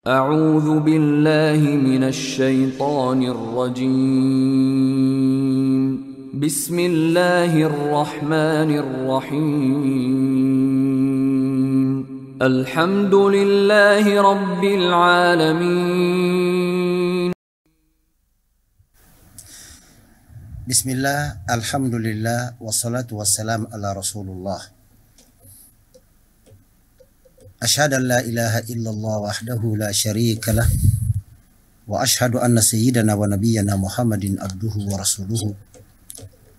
أعوذ بالله من الشيطان الرجيم بسم الله الرحمن الرحيم الحمد لله رب العالمين بسم الله الحمد لله والصلاة والسلام على رسول الله أشهد أن لا إله إلا الله وحده لا شريك له وأشهد أن سيدنا ونبينا محمد عبده ورسوله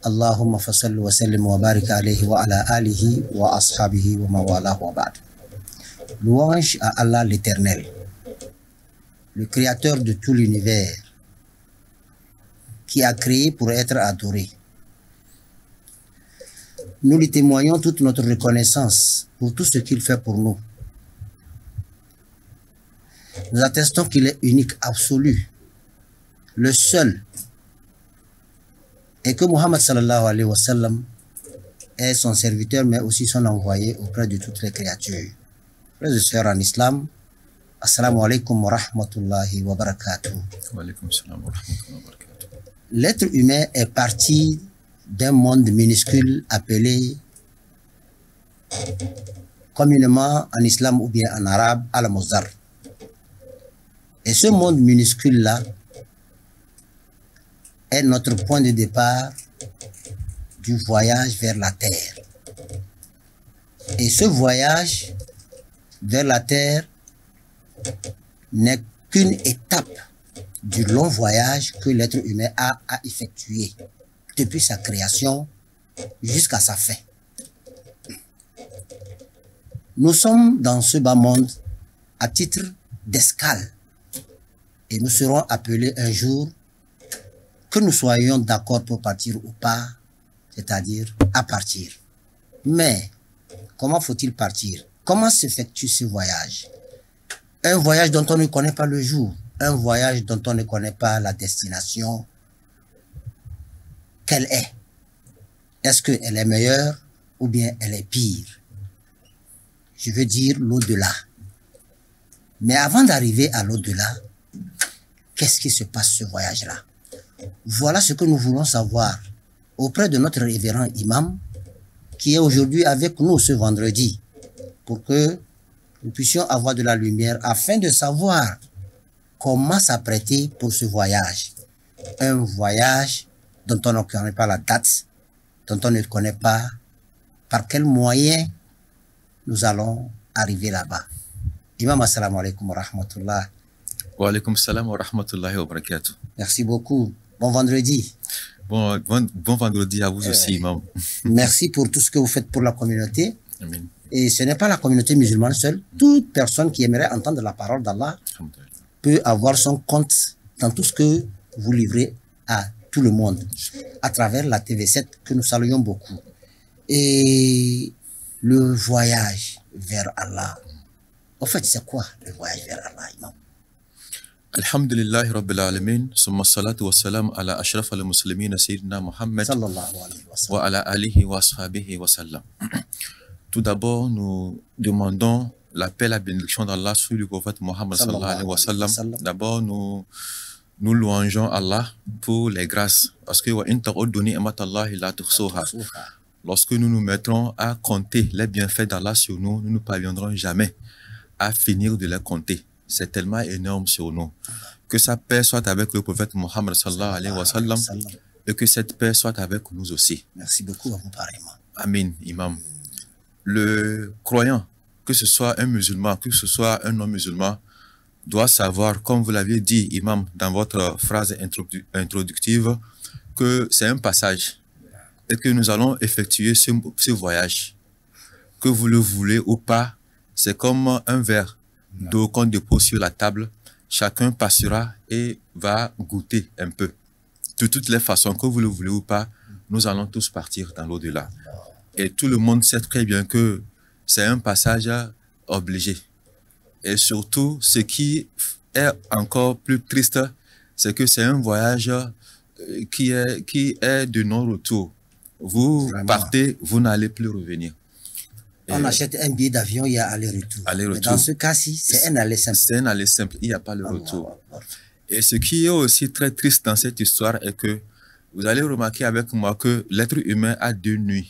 اللهم فصل وسلم وبارك عليه وعلى آله وأصحابه ومن والاه وبعد. Louange à Allah l'Éternel, le créateur de tout l'univers, qui a créé pour être adoré. Nous lui témoignons toute notre reconnaissance pour tout ce qu'il fait pour nous. Nous attestons qu'il est unique, absolu, le seul, et que Muhammad sallallahu alayhi wa sallam est son serviteur, mais aussi son envoyé auprès de toutes les créatures. Frères et sœurs en islam, assalamu alaikum wa rahmatullahi wa barakatuh. Wa alaikum salam wa rahmatullahi wa barakatuh. L'être humain est parti d'un monde minuscule appelé communément en islam ou bien en arabe al-Muzdar. Et ce monde minuscule-là est notre point de départ du voyage vers la terre. Et ce voyage vers la terre n'est qu'une étape du long voyage que l'être humain a à effectuer depuis sa création jusqu'à sa fin. Nous sommes dans ce bas monde à titre d'escale et nous serons appelés un jour, que nous soyons d'accord pour partir ou pas, c'est-à-dire à partir. Mais comment faut-il partir? Comment s'effectue ce voyage? Un voyage dont on ne connaît pas le jour, un voyage dont on ne connaît pas la destination. Quelle est? Est-ce qu'elle est meilleure ou bien elle est pire? Je veux dire l'au-delà. Mais avant d'arriver à l'au-delà, qu'est-ce qui se passe ce voyage-là? Voilà ce que nous voulons savoir auprès de notre révérend imam qui est aujourd'hui avec nous ce vendredi pour que nous puissions avoir de la lumière afin de savoir comment s'apprêter pour ce voyage. Un voyage dont on ne connaît pas la date, dont on ne connaît pas par quel moyen nous allons arriver là-bas. Imam, assalamu alaikum wa rahmatullah. Wa alaikum salam wa rahmatullahi wa barakatuh. Merci beaucoup. Bon vendredi. Bon vendredi à vous aussi, Imam. Merci pour tout ce que vous faites pour la communauté. Amen. Et ce n'est pas la communauté musulmane seule. Toute personne qui aimerait entendre la parole d'Allah peut avoir son compte dans tout ce que vous livrez à tout le monde à travers la TV7 que nous saluons beaucoup. Et le voyage vers Allah. En fait, c'est quoi le voyage vers Allah, Imam? Alhamdulillahi Rabbil Alamin, summa salatu wa salam ala ashraf al-muslimin Sayyidina Muhammad wa ala alihi wa ashabihi wa sallam. Tout d'abord, nous demandons la paix et la bénédiction d'Allah sur le prophète Muhammad sallallahu alayhi wa sallam. D'abord, nous louangeons Allah pour les grâces. Parce que lorsque nous nous mettrons à compter les bienfaits d'Allah sur nous, nous ne parviendrons jamais à finir de les compter. C'est tellement énorme sur nous. Que sa paix soit avec le prophète Muhammad sallallahu alayhi wa sallam et que cette paix soit avec nous aussi. Merci beaucoup à vous pareillement. Amin, Imam. Le croyant, que ce soit un musulman, que ce soit un non-musulman, doit savoir, comme vous l'aviez dit, Imam, dans votre phrase introductive, que c'est un passage et que nous allons effectuer ce voyage. Que vous le voulez ou pas, c'est comme un verre d'eau qu'on dépose sur la table. Chacun passera et va goûter un peu. De toutes les façons, que vous le voulez ou pas, nous allons tous partir dans l'au-delà. Et tout le monde sait très bien que c'est un passage obligé. Et surtout, ce qui est encore plus triste, c'est que c'est un voyage qui est de non-retour. Vous partez, vous n'allez plus revenir. On achète un billet d'avion, il y a aller-retour. Aller-retour. Dans ce cas-ci, c'est un aller simple. C'est un aller simple, il n'y a pas le retour. Et ce qui est aussi très triste dans cette histoire est que vous allez remarquer avec moi que l'être humain a deux nuits.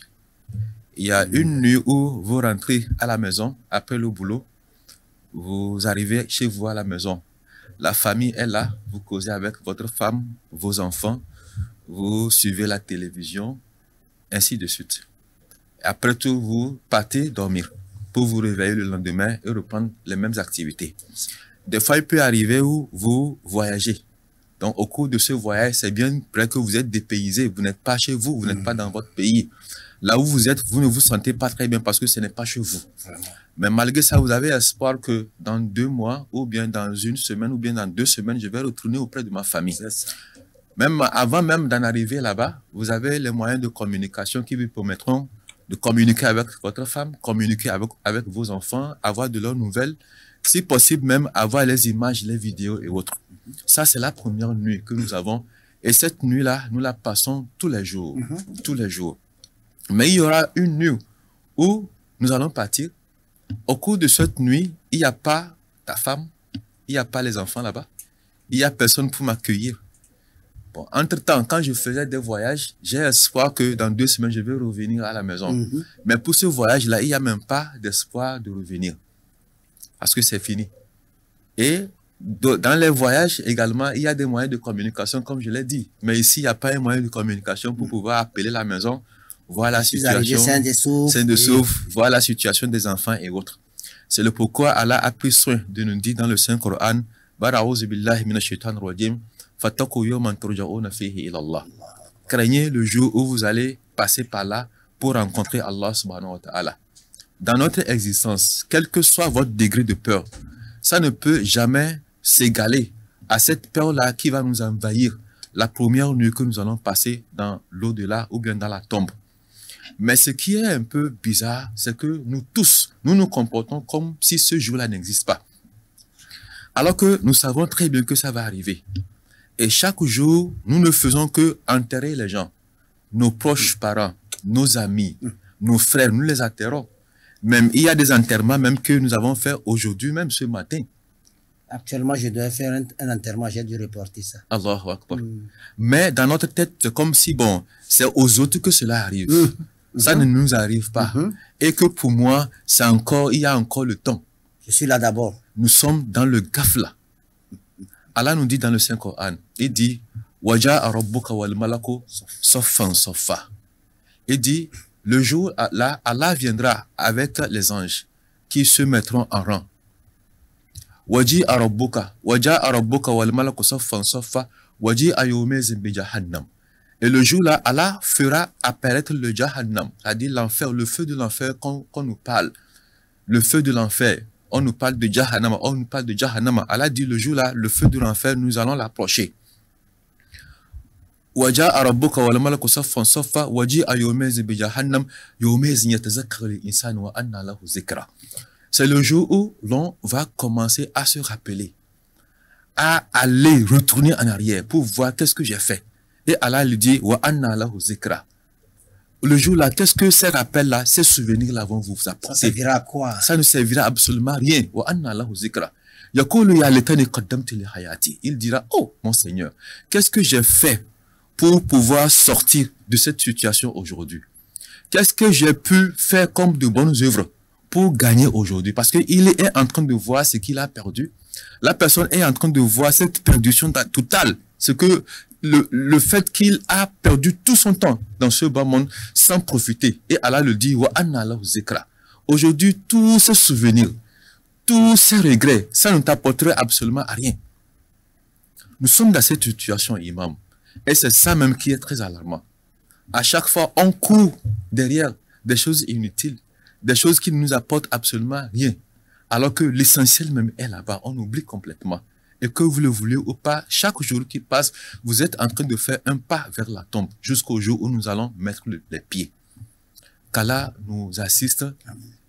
Il y a une nuit où vous rentrez à la maison après le boulot, vous arrivez chez vous à la maison. La famille est là, vous causez avec votre femme, vos enfants, vous suivez la télévision, ainsi de suite. Après tout, vous partez dormir pour vous réveiller le lendemain et reprendre les mêmes activités. Des fois, il peut arriver où vous voyagez. Donc, au cours de ce voyage, c'est bien vrai que vous êtes dépaysé, vous n'êtes pas chez vous, vous n'êtes pas dans votre pays. Là où vous êtes, vous ne vous sentez pas très bien parce que ce n'est pas chez vous. Mais malgré ça, vous avez espoir que dans 2 mois, ou bien dans 1 semaine, ou bien dans 2 semaines, je vais retourner auprès de ma famille. Même avant même d'en arriver là-bas, vous avez les moyens de communication qui vous permettront de communiquer avec votre femme, communiquer avec vos enfants, avoir de leurs nouvelles, si possible même avoir les images, les vidéos et autres. Ça, c'est la première nuit que nous avons. Et cette nuit-là, nous la passons tous les jours. Tous les jours. Mais il y aura une nuit où nous allons partir. Au cours de cette nuit, il n'y a pas ta femme, il n'y a pas les enfants là-bas. Il n'y a personne pour m'accueillir. Bon, entre-temps, quand je faisais des voyages, j'ai espoir que dans 2 semaines, je vais revenir à la maison. Mais pour ce voyage-là, il n'y a même pas d'espoir de revenir. Parce que c'est fini. Et dans les voyages également, il y a des moyens de communication, comme je l'ai dit. Mais ici, il n'y a pas un moyen de communication pour pouvoir appeler la maison, voir la situation, Saint-de-Sauf, voir la situation des enfants et autres. C'est le pourquoi Allah a pris soin de nous dire dans le Saint-Coran, craignez le jour où vous allez passer par là pour rencontrer Allah subhanahu wa ta'ala. Dans notre existence, quel que soit votre degré de peur, ça ne peut jamais s'égaler à cette peur-là qui va nous envahir la première nuit que nous allons passer dans l'au-delà ou bien dans la tombe. Mais ce qui est un peu bizarre, c'est que nous tous, nous nous comportons comme si ce jour-là n'existe pas. Alors que nous savons très bien que ça va arriver. Et chaque jour, nous ne faisons que enterrer les gens, nos proches parents, nos amis, nos frères, nous les enterrons. Même, il y a des enterrements même que nous avons fait aujourd'hui, même ce matin. Actuellement, je dois faire un enterrement, j'ai dû reporter ça. Allahu Akbar. Mais dans notre tête, c'est comme si, bon, c'est aux autres que cela arrive. Ça ne nous arrive pas. Et que pour moi, c'est encore, il y a encore le temps. Je suis là d'abord. Nous sommes dans le ghafla. Allah nous dit dans le Saint-Coran, il dit, Waja'a rabbuka wal malaku saffan saffa. Il dit, le jour là, Allah viendra avec les anges qui se mettront en rang. Waja'a rabbuka wal malaku saffan saffa, waji'a yawmizin bi jahannam. Et le jour là, Allah fera apparaître le Jahannam, c'est-à-dire l'enfer, le feu de l'enfer qu'on nous parle. Le feu de l'enfer, on nous parle de Jahannam, on nous parle de Jahannam. Allah dit le jour là, le feu de l'enfer, nous allons l'approcher. Waja'a rabbuka wal malaku saffan saffa, waji'a yawmizin bi jahannam, yawmizin yatazakkaru al-insanu wa anna lahu zikra. C'est le jour où l'on va commencer à se rappeler, à aller retourner en arrière pour voir qu'est-ce que j'ai fait. Et Allah lui dit, wa anna lahu zikra. Le jour-là, qu'est-ce que ces rappels-là, ces souvenirs-là vont vous apporter? Ça servira à quoi? Ça ne servira absolument à rien. Wa anna lahu zikra. Yaqulu ya laitani qaddamtu li hayati. Il dira, oh, mon Seigneur, qu'est-ce que j'ai fait pour pouvoir sortir de cette situation aujourd'hui? Qu'est-ce que j'ai pu faire comme de bonnes œuvres pour gagner aujourd'hui? Parce qu'il est en train de voir ce qu'il a perdu. La personne est en train de voir cette perdition totale. Ce que le fait qu'il a perdu tout son temps dans ce bas monde sans profiter. Et Allah le dit, wa anna lahu zikra. Aujourd'hui, tous ces souvenirs, tous ces regrets, ça ne t'apporterait absolument à rien. Nous sommes dans cette situation, imam. Et c'est ça même qui est très alarmant. À chaque fois, on court derrière des choses inutiles, des choses qui ne nous apportent absolument rien. Alors que l'essentiel même est là-bas, on oublie complètement. Et que vous le voulez ou pas, chaque jour qui passe, vous êtes en train de faire un pas vers la tombe, jusqu'au jour où nous allons mettre les pieds. Qu'Allah nous assiste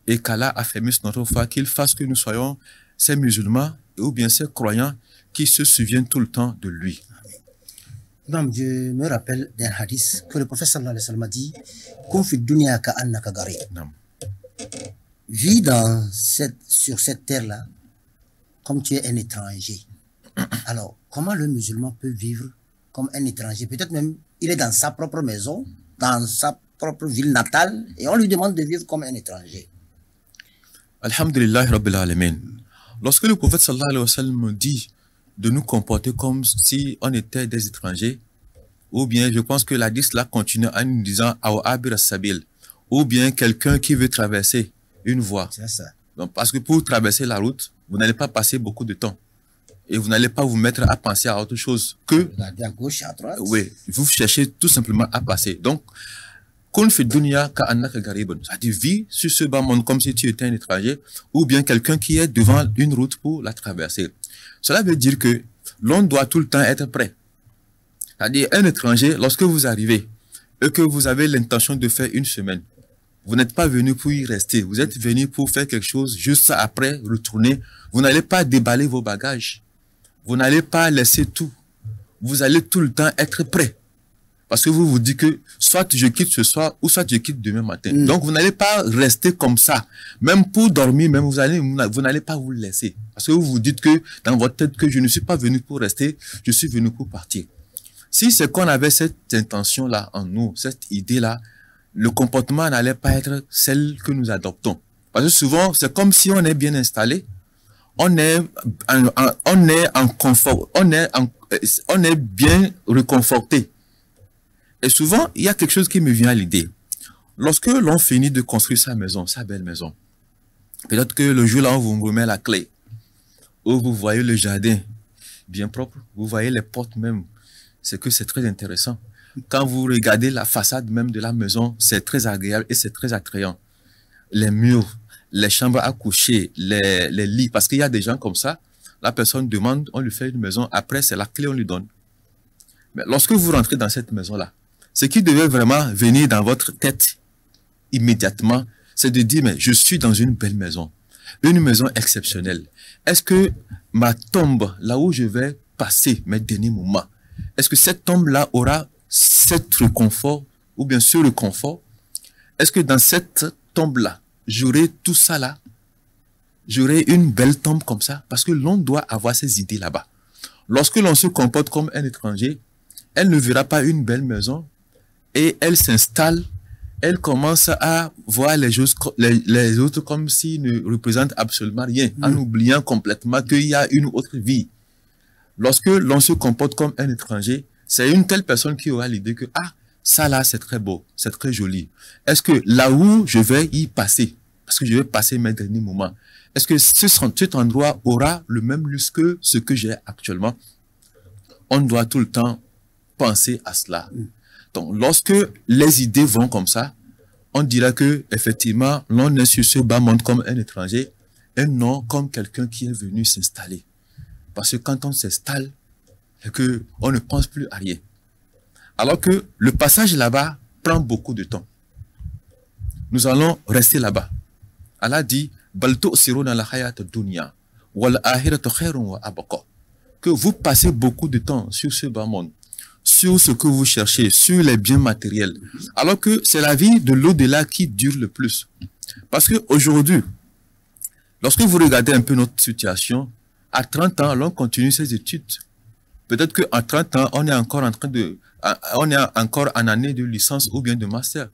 et qu'Allah affermisse notre foi, qu'il fasse que nous soyons ces musulmans ou bien ces croyants qui se souviennent tout le temps de lui. Donc, je me rappelle d'un hadith que le prophète sallallahu alayhi wa sallam a dit, Kun fi dunya ka annaka gharib. vis sur cette terre-là comme tu es un étranger. Alors, comment le musulman peut vivre comme un étranger? Peut-être même, il est dans sa propre maison, dans sa propre ville natale, et on lui demande de vivre comme un étranger. Alhamdulillah Rabbil Alamin. Lorsque le prophète sallallahu alayhi wa sallam dit de nous comporter comme si on était des étrangers, ou bien je pense que la hadith là continue en nous disant Aw abir sabil, ou bien quelqu'un qui veut traverser une voie. C'est ça. Donc, parce que pour traverser la route, vous n'allez pas passer beaucoup de temps. Et vous n'allez pas vous mettre à penser à autre chose que... Regardez à gauche et à droite. Oui, vous cherchez tout simplement à passer. Donc, qu'on fait dunya ka'annaka garibun. Ça dit, vis sur ce bas monde comme si tu étais un étranger, ou bien quelqu'un qui est devant une route pour la traverser. Cela veut dire que l'on doit tout le temps être prêt. C'est-à-dire, un étranger, lorsque vous arrivez, et que vous avez l'intention de faire une semaine, vous n'êtes pas venu pour y rester. Vous êtes venu pour faire quelque chose, juste après, retourner. Vous n'allez pas déballer vos bagages. Vous n'allez pas laisser tout. Vous allez tout le temps être prêt. Parce que vous vous dites que soit je quitte ce soir, ou soit je quitte demain matin. Donc, vous n'allez pas rester comme ça. Même pour dormir, même vous n'allez pas vous laisser. Parce que vous vous dites que dans votre tête que je ne suis pas venu pour rester, je suis venu pour partir. Si c'est qu'on avait cette intention-là en nous, cette idée-là, le comportement n'allait pas être celle que nous adoptons. Parce que souvent, c'est comme si on est bien installé, on est en confort, on est bien réconforté. Et souvent, il y a quelque chose qui me vient à l'idée. Lorsque l'on finit de construire sa maison, sa belle maison, peut-être que le jour là, on vous remet la clé, ou vous voyez le jardin bien propre, vous voyez les portes même, c'est que c'est très intéressant. Quand vous regardez la façade même de la maison, c'est très agréable et c'est très attrayant. Les murs, les chambres à coucher, les lits, parce qu'il y a des gens comme ça, la personne demande, on lui fait une maison, après c'est la clé, on lui donne. Mais lorsque vous rentrez dans cette maison-là, ce qui devait vraiment venir dans votre tête immédiatement, c'est de dire, mais je suis dans une belle maison exceptionnelle. Est-ce que ma tombe, là où je vais passer mes derniers moments, est-ce que cette tombe-là aura cet réconfort, ou bien ce réconfort? Est-ce que dans cette tombe-là, j'aurai tout ça là? J'aurai une belle tombe comme ça? Parce que l'on doit avoir ces idées là-bas. Lorsque l'on se comporte comme un étranger, elle ne verra pas une belle maison et elle s'installe, elle commence à voir les autres comme s'ils ne représentent absolument rien, en oubliant complètement qu'il y a une autre vie. Lorsque l'on se comporte comme un étranger, c'est une telle personne qui aura l'idée que, ah, ça là, c'est très beau, c'est très joli. Est-ce que là où je vais y passer, parce que je vais passer mes derniers moments, est-ce que cet endroit aura le même luxe que ce que j'ai actuellement? On doit tout le temps penser à cela. Donc, lorsque les idées vont comme ça, on dira que, effectivement, l'on est sur ce bas monde comme un étranger, et non comme quelqu'un qui est venu s'installer. Parce que quand on s'installe, c'est que on ne pense plus à rien. Alors que le passage là-bas prend beaucoup de temps. Nous allons rester là-bas. Allah dit, que vous passez beaucoup de temps sur ce bas monde, sur ce que vous cherchez, sur les biens matériels. Alors que c'est la vie de l'au-delà qui dure le plus. Parce que aujourd'hui, lorsque vous regardez un peu notre situation, à 30 ans, l'on continue ses études. Peut-être qu'à 30 ans, on est encore en année de licence ou bien de master.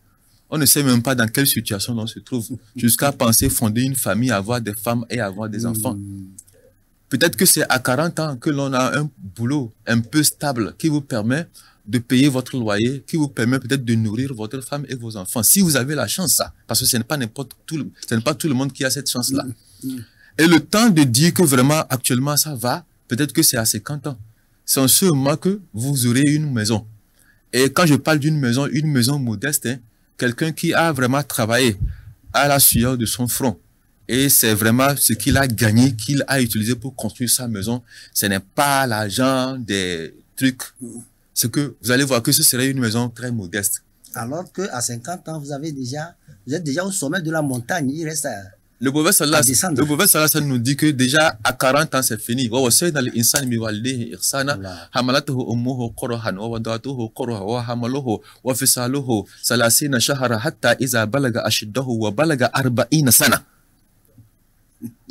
On ne sait même pas dans quelle situation l'on se trouve, jusqu'à penser fonder une famille, avoir des femmes et avoir des enfants. Peut-être que c'est à 40 ans que l'on a un boulot un peu stable qui vous permet de payer votre loyer, qui vous permet peut-être de nourrir votre femme et vos enfants. Si vous avez la chance, ça, parce que ce n'est pas tout le monde qui a cette chance-là. Et le temps de dire que vraiment actuellement ça va, peut-être que c'est à 50 ans. C'est en ce moment que vous aurez une maison. Et quand je parle d'une maison modeste, hein, quelqu'un qui a vraiment travaillé à la sueur de son front. Et c'est vraiment ce qu'il a gagné, qu'il a utilisé pour construire sa maison. Ce n'est pas l'argent des trucs. C'est que vous allez voir que ce serait une maison très modeste. Alors qu'à 50 ans, vous êtes déjà au sommet de la montagne. Il reste à... Le prophète sallallahu nous dit que déjà à 40 ans c'est fini.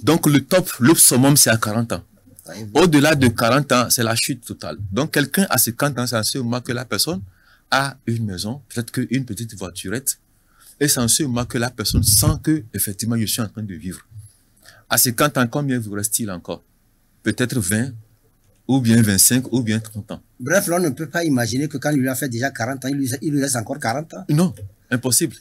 Donc le top, le summum, c'est à 40 ans. Au-delà de 40 ans, c'est la chute totale. Donc quelqu'un à 50 ans, c'est en ce moment que la personne a une maison, peut-être qu'une petite voiturette, et c'est en ce moment que la personne sent que, effectivement, je suis en train de vivre. À 50 ans, combien vous reste-t-il encore? Peut-être 20, ou bien 25, ou bien 30 ans. Bref, là, on ne peut pas imaginer que quand il lui a fait déjà 40 ans, il lui reste encore 40 ans. Non, impossible.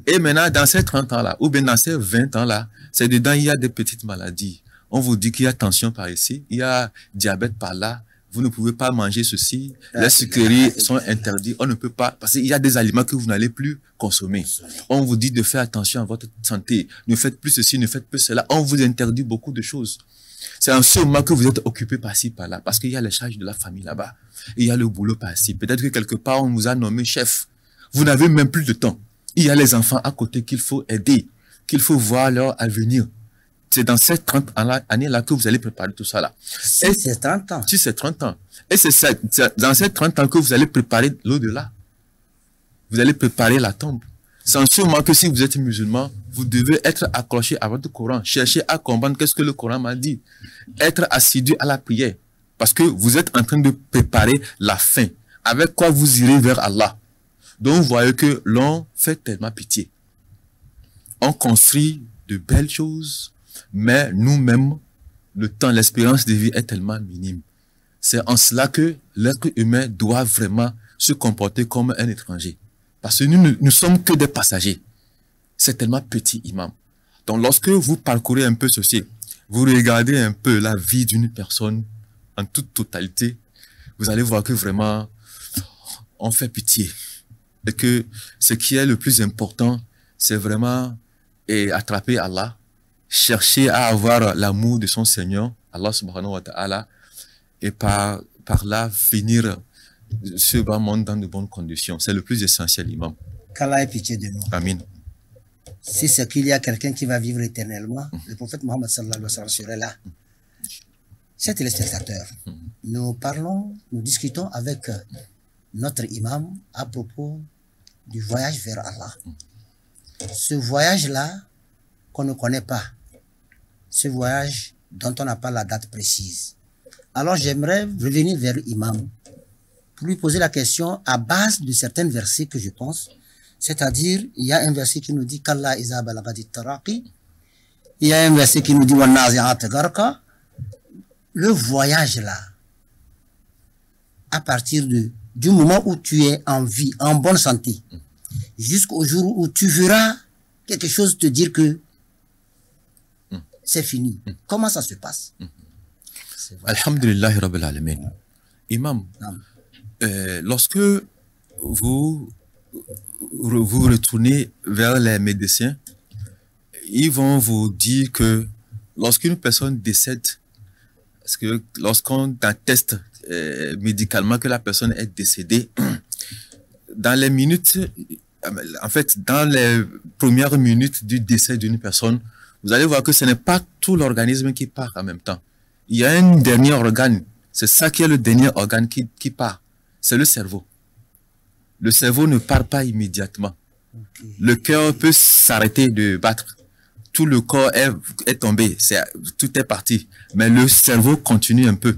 Et maintenant, dans ces 30 ans-là, ou bien dans ces 20 ans-là, c'est dedans, il y a des petites maladies. On vous dit qu'il y a tension par ici, il y a diabète par là, vous ne pouvez pas manger ceci, les sucreries sont interdites, on ne peut pas, parce qu'il y a des aliments que vous n'allez plus consommer. On vous dit de faire attention à votre santé, ne faites plus ceci, ne faites plus cela, on vous interdit beaucoup de choses. C'est en ce moment que vous êtes occupé par-ci, par-là, parce qu'il y a les charges de la famille là-bas, il y a le boulot par-ci. Peut-être que quelque part, on vous a nommé chef. Vous n'avez même plus de temps. Il y a les enfants à côté qu'il faut aider, qu'il faut voir leur avenir. C'est dans ces 30 années-là que vous allez préparer tout ça là. Si c'est 30 ans. Si c'est 30 ans. Et c'est dans ces 30 ans que vous allez préparer l'au-delà. Vous allez préparer la tombe. C'est en ce moment que si vous êtes musulman, vous devez être accroché à votre Coran. Chercher à comprendre qu'est-ce que le Coran m'a dit. Être assidu à la prière. Parce que vous êtes en train de préparer la fin. Avec quoi vous irez vers Allah. Donc vous voyez que l'on fait tellement pitié. On construit de belles choses, mais nous-mêmes, le temps, l'expérience de vie est tellement minime. C'est en cela que l'être humain doit vraiment se comporter comme un étranger. Parce que nous ne sommes que des passagers. C'est tellement petit, imam. Donc lorsque vous parcourez un peu ceci, vous regardez un peu la vie d'une personne en toute totalité, vous allez voir que vraiment, on fait pitié. Et que ce qui est le plus important, c'est vraiment attraper Allah, chercher à avoir l'amour de son Seigneur, Allah subhanahu wa ta'ala, et par là finir ce bas monde dans de bonnes conditions. C'est le plus essentiel, imam. Qu'Allah ait pitié de nous. Amin. Si c'est qu'il y a quelqu'un qui va vivre éternellement, le prophète Mohammed sallallahu alayhi wa sallam serait là. Chers téléspectateurs, nous discutons avec notre imam à propos du voyage vers Allah. Ce voyage-là qu'on ne connaît pas, ce voyage dont on n'a pas la date précise. Alors j'aimerais revenir vers l'imam pour lui poser la question à base de certains versets que je pense, c'est-à-dire il y a un verset qui nous dit qu'Allah iza balagati taraqi, il y a un verset qui nous dit wa nazi'at gharqa. Le voyage là, à partir du moment où tu es en vie, en bonne santé, jusqu'au jour où tu verras quelque chose te dire que c'est fini. Comment ça se passe? Alhamdulillah Rabbil Alamin. Imam, lorsque vous retournez vers les médecins, ils vont vous dire que lorsqu'une personne décède, parce que lorsqu'on atteste médicalement que la personne est décédée, dans les minutes, en fait, dans les premières minutes du décès d'une personne, vous allez voir que ce n'est pas tout l'organisme qui part en même temps. Il y a un dernier organe, c'est ça qui est le dernier organe qui part, c'est le cerveau. Le cerveau ne part pas immédiatement. Okay. Le cœur peut s'arrêter de battre. Tout le corps est tombé, tout est parti. Mais le cerveau continue un peu.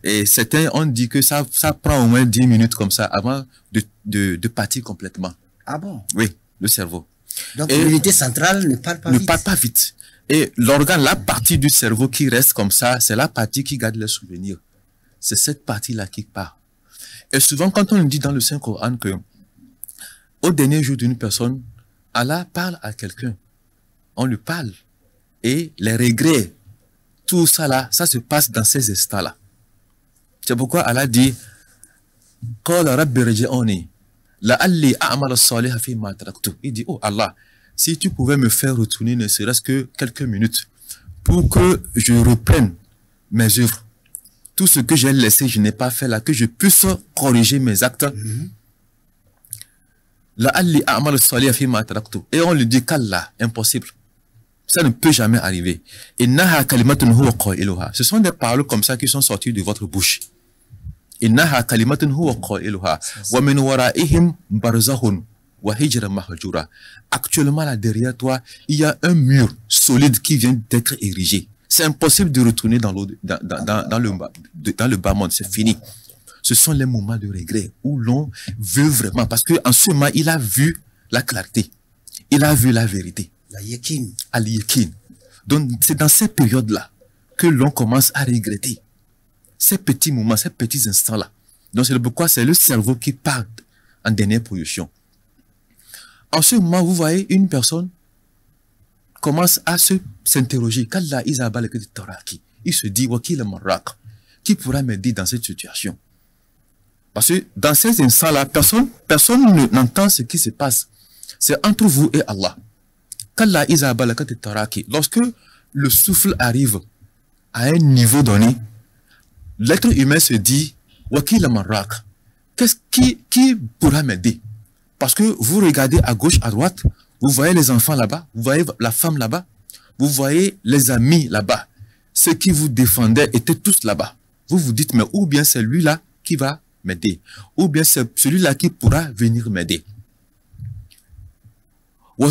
Et certains ont dit que ça prend au moins 10 minutes comme ça avant de partir complètement. Ah bon? Oui, le cerveau. Donc l'unité centrale ne part pas vite. Ne part pas vite. Et l'organe, la partie du cerveau qui reste comme ça, c'est la partie qui garde les souvenirs. C'est cette partie-là qui part. Et souvent, quand on dit dans le Saint-Coran que au dernier jour d'une personne, Allah parle à quelqu'un. On lui parle. Et les regrets, tout ça là, ça se passe dans ces instants-là. C'est pourquoi Allah dit il dit, oh Allah, si tu pouvais me faire retourner ne serait-ce que quelques minutes pour que je reprenne mes œuvres. Tout ce que j'ai laissé, je n'ai pas fait là, que je puisse corriger mes actes. Et on lui dit qu'Allah, impossible. Ça ne peut jamais arriver. Ce sont des paroles comme ça qui sont sorties de votre bouche. wa hijra mahjura. Actuellement, là, derrière toi, il y a un mur solide qui vient d'être érigé. C'est impossible de retourner dans le bas monde. C'est fini. Ce sont les moments de regret où l'on veut vraiment, parce qu'en ce moment, il a vu la clarté. Il a vu la vérité. La yakin. Al-yakin. Donc, c'est dans ces périodes-là que l'on commence à regretter. Ces petits moments, ces petits instants-là. Donc, c'est pourquoi c'est le cerveau qui part en dernière position. En ce moment, vous voyez, une personne commence à s'interroger. Il se dit, qui pourra m'aider dans cette situation? Parce que dans ces instants-là, personne n'entend ce qui se passe. C'est entre vous et Allah. Lorsque le souffle arrive à un niveau donné, l'être humain se dit, qui pourra m'aider? Parce que vous regardez à gauche, à droite, vous voyez les enfants là-bas, vous voyez la femme là-bas, vous voyez les amis là-bas. Ceux qui vous défendaient étaient tous là-bas. Vous vous dites, mais ou bien c'est lui-là qui va m'aider, ou bien c'est celui-là qui pourra venir m'aider. Vous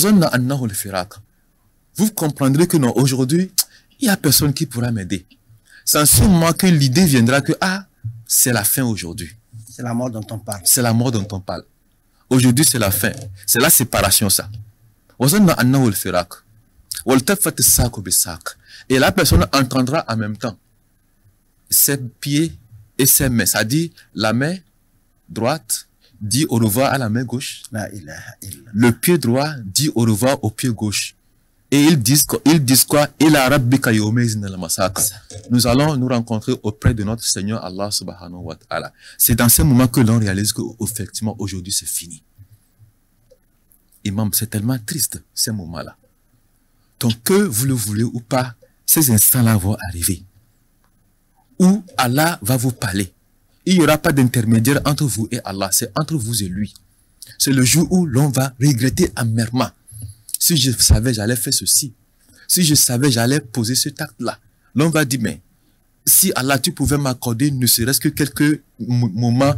comprendrez que non, aujourd'hui, il n'y a personne qui pourra m'aider. C'est en ce moment que l'idée viendra que, c'est la fin aujourd'hui. C'est la mort dont on parle. C'est la mort dont on parle. Aujourd'hui, c'est la fin. C'est la séparation, ça. Et la personne entendra en même temps ses pieds et ses mains. Ça dit, la main droite dit au revoir à la main gauche. Le pied droit dit au revoir au pied gauche. Et ils disent quoi? Nous allons nous rencontrer auprès de notre Seigneur Allah subhanahu wa ta'ala. C'est dans ces moments que l'on réalise que effectivement aujourd'hui c'est fini. Imam, c'est tellement triste ces moments-là. Donc que vous le voulez ou pas, ces instants-là vont arriver. Où Allah va vous parler. Il n'y aura pas d'intermédiaire entre vous et Allah, c'est entre vous et lui. C'est le jour où l'on va regretter amèrement. Si je savais, j'allais faire ceci. Si je savais, j'allais poser cet acte-là. L'on va dire, mais si Allah, tu pouvais m'accorder ne serait-ce que quelques moments,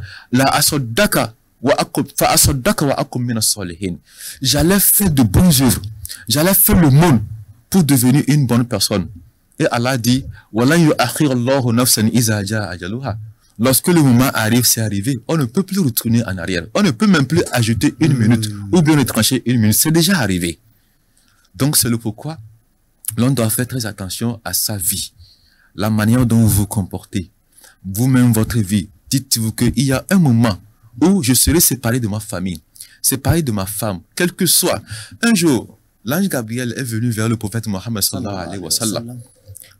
j'allais faire de bonnes œuvres. J'allais faire le monde pour devenir une bonne personne. Et Allah dit, lorsque le moment arrive, c'est arrivé. On ne peut plus retourner en arrière. On ne peut même plus ajouter une minute ou bien retrancher une minute. C'est déjà arrivé. Donc, c'est le pourquoi l'on doit faire très attention à sa vie. La manière dont vous vous comportez. Vous-même, votre vie. Dites-vous qu'il y a un moment où je serai séparé de ma famille, séparé de ma femme, quel que soit. Un jour, l'ange Gabriel est venu vers le prophète Mohammed sallallahu alayhi wa sallam.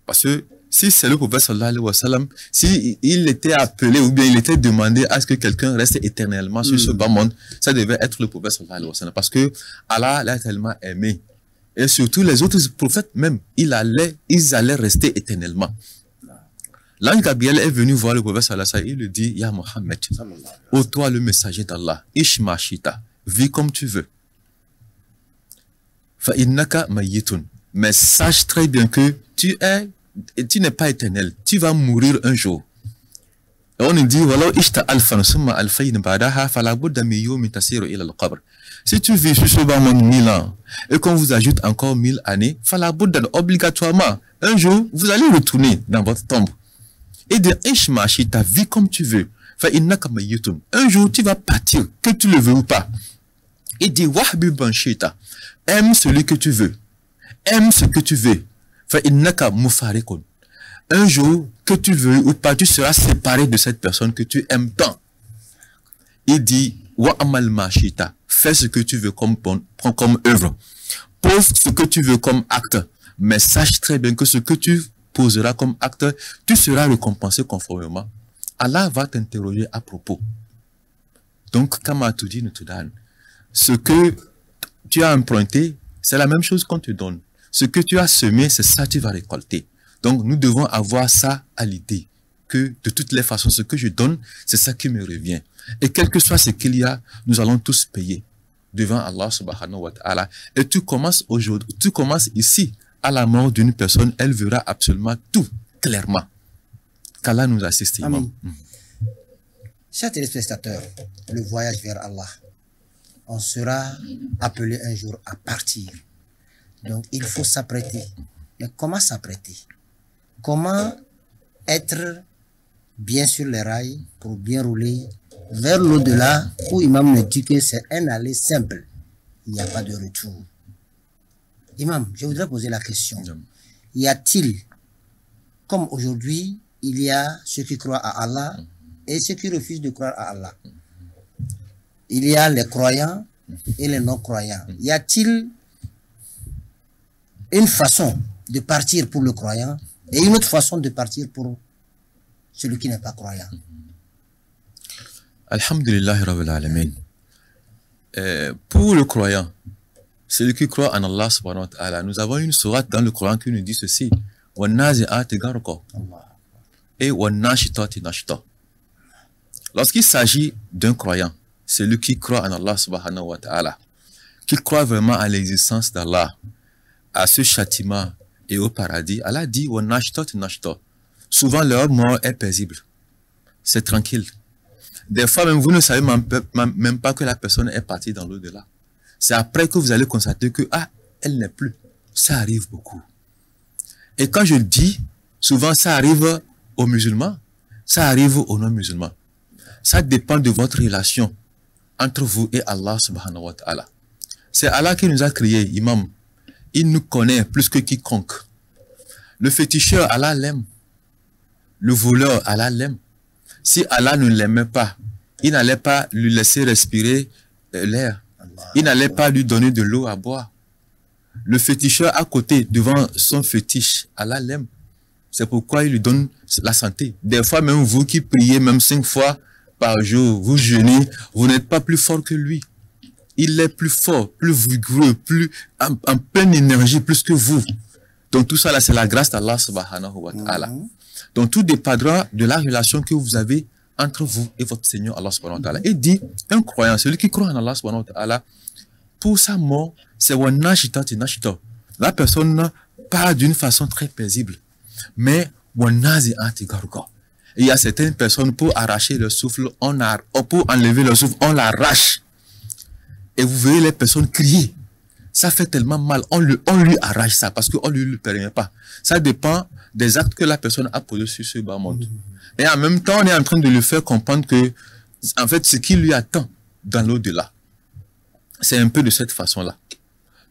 Parce que si c'est le prophète sallallahu alayhi wa sallam, si il était appelé ou bien il était demandé à ce que quelqu'un reste éternellement sur ce bas monde, ça devait être le prophète sallallahu alayhi wa sallam. Parce que Allah l'a tellement aimé. Et surtout les autres prophètes même, ils allaient rester éternellement. L'ange Gabriel est venu voir le prophète sallallahu alayhi wa sallam, il lui dit, Ya Mohammed, ô toi le messager d'Allah, Ishma Shita, vis comme tu veux. Fa innaka mayyitun. Mais sache très bien que tu n'es pas éternel. Tu vas mourir un jour. Et on nous dit, si tu vis sur ce bas monde 1000 ans, et qu'on vous ajoute encore 1000 années, obligatoirement, un jour, vous allez retourner dans votre tombe. Et de Ishma Shita, vis comme tu veux. Un jour, tu vas partir, que tu le veux ou pas. Et dit, Wahbiban Shita, aime celui que tu veux. Aime ce que tu veux. Un jour, que tu veux ou pas, tu seras séparé de cette personne que tu aimes tant. Il dit, wa amal mashita, fais ce que tu veux comme œuvre. Pose ce que tu veux comme acte. Mais sache très bien que ce que tu poseras comme acte, tu seras récompensé conformément. Allah va t'interroger à propos. Donc, Kamatudi Nutudan, ce que tu as emprunté, c'est la même chose qu'on te donne. Ce que tu as semé, c'est ça que tu vas récolter. Donc, nous devons avoir ça à l'idée. Que de toutes les façons, ce que je donne, c'est ça qui me revient. Et quel que soit ce qu'il y a, nous allons tous payer devant Allah subhanahu wa ta'ala. Et tu commences aujourd'hui, tu commences ici, à la mort d'une personne, elle verra absolument tout clairement. Qu'Allah nous assiste, imam. Chers téléspectateurs, le voyage vers Allah on sera appelé un jour à partir. Donc, il faut s'apprêter. Mais comment s'apprêter? Comment être bien sur les rails pour bien rouler vers l'au-delà où Imam nous dit que c'est un aller simple. Il n'y a pas de retour. Imam, je voudrais poser la question. Y a-t-il, comme aujourd'hui, il y a ceux qui croient à Allah et ceux qui refusent de croire à Allah. Il y a les croyants et les non-croyants. Y a-t-il une façon de partir pour le croyant et une autre façon de partir pour celui qui n'est pas croyant? Alhamdulillah Rabbil Alamin. Pour le croyant, celui qui croit en Allah subhanahu wa ta'ala, nous avons une sourate dans le Coran qui nous dit ceci. Et lorsqu'il s'agit d'un croyant, celui qui croit en Allah subhanahu wa ta'ala, qui croit vraiment à l'existence d'Allah, à ce châtiment et au paradis, Allah dit souvent leur mort est paisible, c'est tranquille. Des fois même vous ne savez même pas que la personne est partie dans l'au-delà. C'est après que vous allez constater que elle n'est plus. Ça arrive beaucoup. Et quand je dis, souvent ça arrive aux musulmans, ça arrive aux non-musulmans. Ça dépend de votre relation entre vous et Allah subhanahu wa ta'ala. C'est Allah qui nous a créés, imam. Il nous connaît plus que quiconque. Le féticheur, Allah l'aime. Le voleur, Allah l'aime. Si Allah ne l'aimait pas, il n'allait pas lui laisser respirer l'air. Il n'allait pas lui donner de l'eau à boire. Le féticheur à côté, devant son fétiche, Allah l'aime. C'est pourquoi il lui donne la santé. Des fois, même vous qui priez même 5 fois par jour, vous jeûnez, vous n'êtes pas plus fort que lui. Il est plus fort, plus vigoureux, plus en pleine énergie, plus que vous. Donc tout ça là, c'est la grâce d'Allah subhanahu wa ta'ala. Donc tout dépendra de la relation que vous avez entre vous et votre Seigneur Allah subhanahu wa ta'ala. Et dit, un croyant, celui qui croit en Allah subhanahu wa ta'ala, pour sa mort, c'est la personne part d'une façon très paisible. Mais il y a certaines personnes, pour arracher le souffle, pour enlever le souffle, on l'arrache. Et vous verrez les personnes crier. Ça fait tellement mal, on lui arrache ça parce qu'on ne lui permet pas. Ça dépend des actes que la personne a posés sur ce bas monde. Et en même temps, on est en train de lui faire comprendre que, en fait, ce qui lui attend dans l'au-delà, c'est un peu de cette façon-là.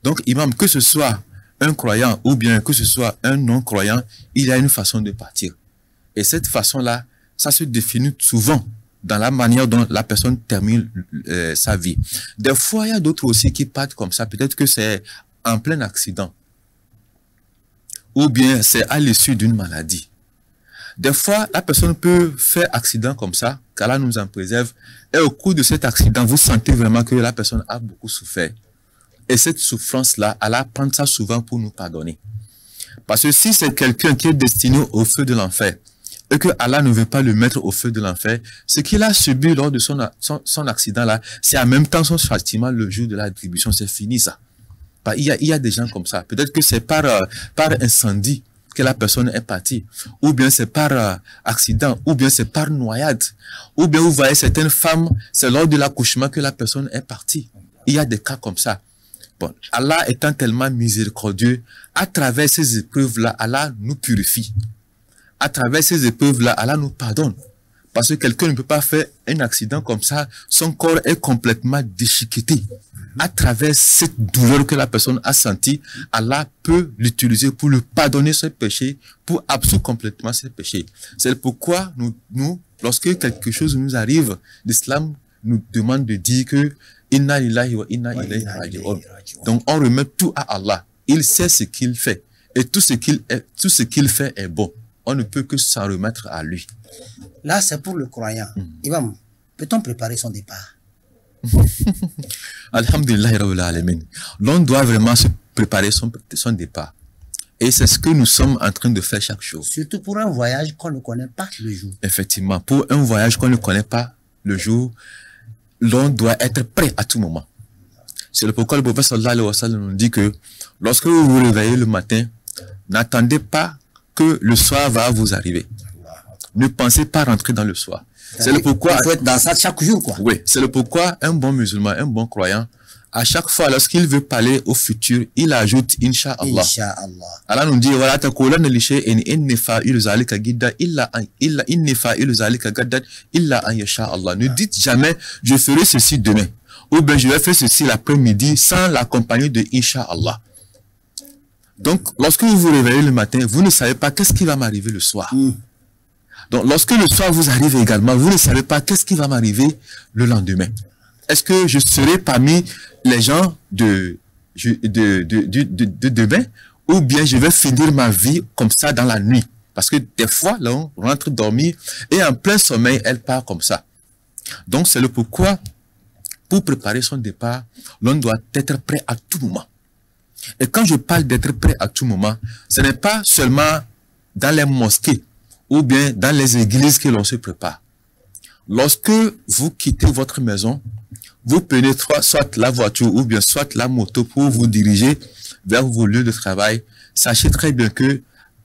Donc, imam, que ce soit un croyant ou bien que ce soit un non-croyant, il y a une façon de partir. Et cette façon-là, ça se définit souvent dans la manière dont la personne termine sa vie. Des fois, il y a d'autres aussi qui partent comme ça. Peut-être que c'est en plein accident. Ou bien c'est à l'issue d'une maladie. Des fois, la personne peut faire accident comme ça, qu'Allah nous en préserve. Et au cours de cet accident, vous sentez vraiment que la personne a beaucoup souffert. Et cette souffrance-là, Allah prend ça souvent pour nous pardonner. Parce que si c'est quelqu'un qui est destiné au feu de l'enfer, et que Allah ne veut pas le mettre au feu de l'enfer, ce qu'il a subi lors de son accident-là, c'est en même temps son châtiment le jour de la rétribution. C'est fini ça. Il y a des gens comme ça. Peut-être que c'est par incendie que la personne est partie, ou bien c'est par accident, ou bien c'est par noyade, ou bien vous voyez certaines femmes, c'est lors de l'accouchement que la personne est partie. Il y a des cas comme ça. Bon, Allah étant tellement miséricordieux, à travers ces épreuves-là, Allah nous purifie. À travers ces épreuves-là, Allah nous pardonne. Parce que quelqu'un ne peut pas faire un accident comme ça, son corps est complètement déchiqueté. À travers cette douleur que la personne a sentie, Allah peut l'utiliser pour lui pardonner ses péchés, pour absoudre complètement ses péchés. C'est pourquoi nous, lorsque quelque chose nous arrive, l'islam nous demande de dire que Inna lillahi wa inna ilayhi raji'un. Donc on remet tout à Allah. Il sait ce qu'il fait. Et tout ce qu'il fait est bon. On ne peut que s'en remettre à lui. Là, c'est pour le croyant. Imam, peut-on préparer son départ? Alhamdulillah Rabbil Alamin. L'on doit vraiment se préparer son départ. Et c'est ce que nous sommes en train de faire chaque jour. Surtout pour un voyage qu'on ne connaît pas le jour. Effectivement, pour un voyage qu'on ne connaît pas le jour, l'on doit être prêt à tout moment. C'est pourquoi le prophète sallallahu alayhi wa sallam nous dit que lorsque vous vous réveillez le matin, n'attendez pas que le soir va vous arriver. Ne pensez pas rentrer dans le soir. C'est le pourquoi. Il faut être dans ça chaque jour, quoi. Oui, c'est le pourquoi un bon musulman, un bon croyant, à chaque fois, lorsqu'il veut parler au futur, il ajoute Inch'Allah. Inch'Allah. Allah nous dit, voilà, taqulanna li shay'in inni fa'ilu zalika gidda illa inni fa'ilu zalika gaddan illa an yasha Allah. Ne dites jamais, je ferai ceci demain. Ou bien, je vais faire ceci l'après-midi sans l'accompagner de Inch'Allah. Donc, lorsque vous vous réveillez le matin, vous ne savez pas qu'est-ce qui va m'arriver le soir. Donc, lorsque le soir vous arrive également, vous ne savez pas qu'est-ce qui va m'arriver le lendemain. Est-ce que je serai parmi les gens de demain, ou bien je vais finir ma vie comme ça dans la nuit? Parce que des fois, là, on rentre dormir et en plein sommeil, elle part comme ça. Donc, c'est le pourquoi, pour préparer son départ, l'on doit être prêt à tout moment. Et quand je parle d'être prêt à tout moment, ce n'est pas seulement dans les mosquées ou bien dans les églises que l'on se prépare. Lorsque vous quittez votre maison, vous prenez soit la voiture ou bien soit la moto pour vous diriger vers vos lieux de travail, sachez très bien que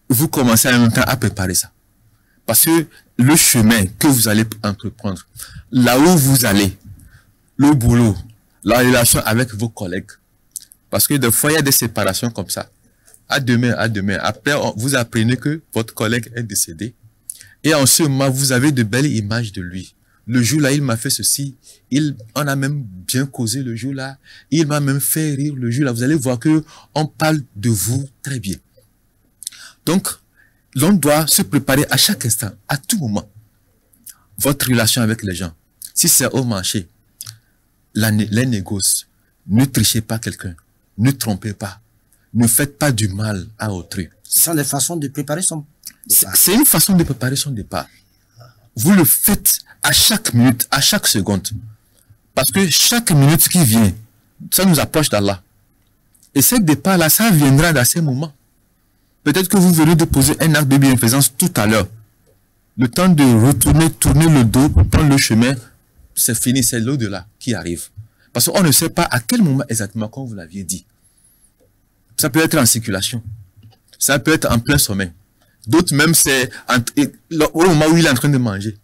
vous commencez en même temps à préparer ça. Parce que le chemin que vous allez entreprendre, là où vous allez, le boulot, la relation avec vos collègues, parce que des fois, il y a des séparations comme ça. À demain, à demain. Après, vous apprenez que votre collègue est décédé. Et en ce moment, vous avez de belles images de lui. Le jour-là, il m'a fait ceci. On a même bien causé le jour-là. Il m'a même fait rire le jour-là. Vous allez voir que on parle de vous très bien. Donc, l'on doit se préparer à chaque instant, à tout moment. Votre relation avec les gens. Si c'est au marché, les négoces, ne trichez pas quelqu'un. Ne trompez pas. Ne faites pas du mal à autrui. Ce sont des façons de préparer son départ. C'est une façon de préparer son départ. Vous le faites à chaque minute, à chaque seconde. Parce que chaque minute qui vient, ça nous approche d'Allah. Et ce départ-là, ça viendra dans ces moments. Peut-être que vous venez de poser un acte de bienfaisance tout à l'heure. Le temps de retourner, tourner le dos, prendre le chemin, c'est fini, c'est l'au-delà qui arrive. Parce qu'on ne sait pas à quel moment exactement, comme vous l'aviez dit. Ça peut être en circulation. Ça peut être en plein sommeil. D'autres même, c'est au moment où il est en train de manger.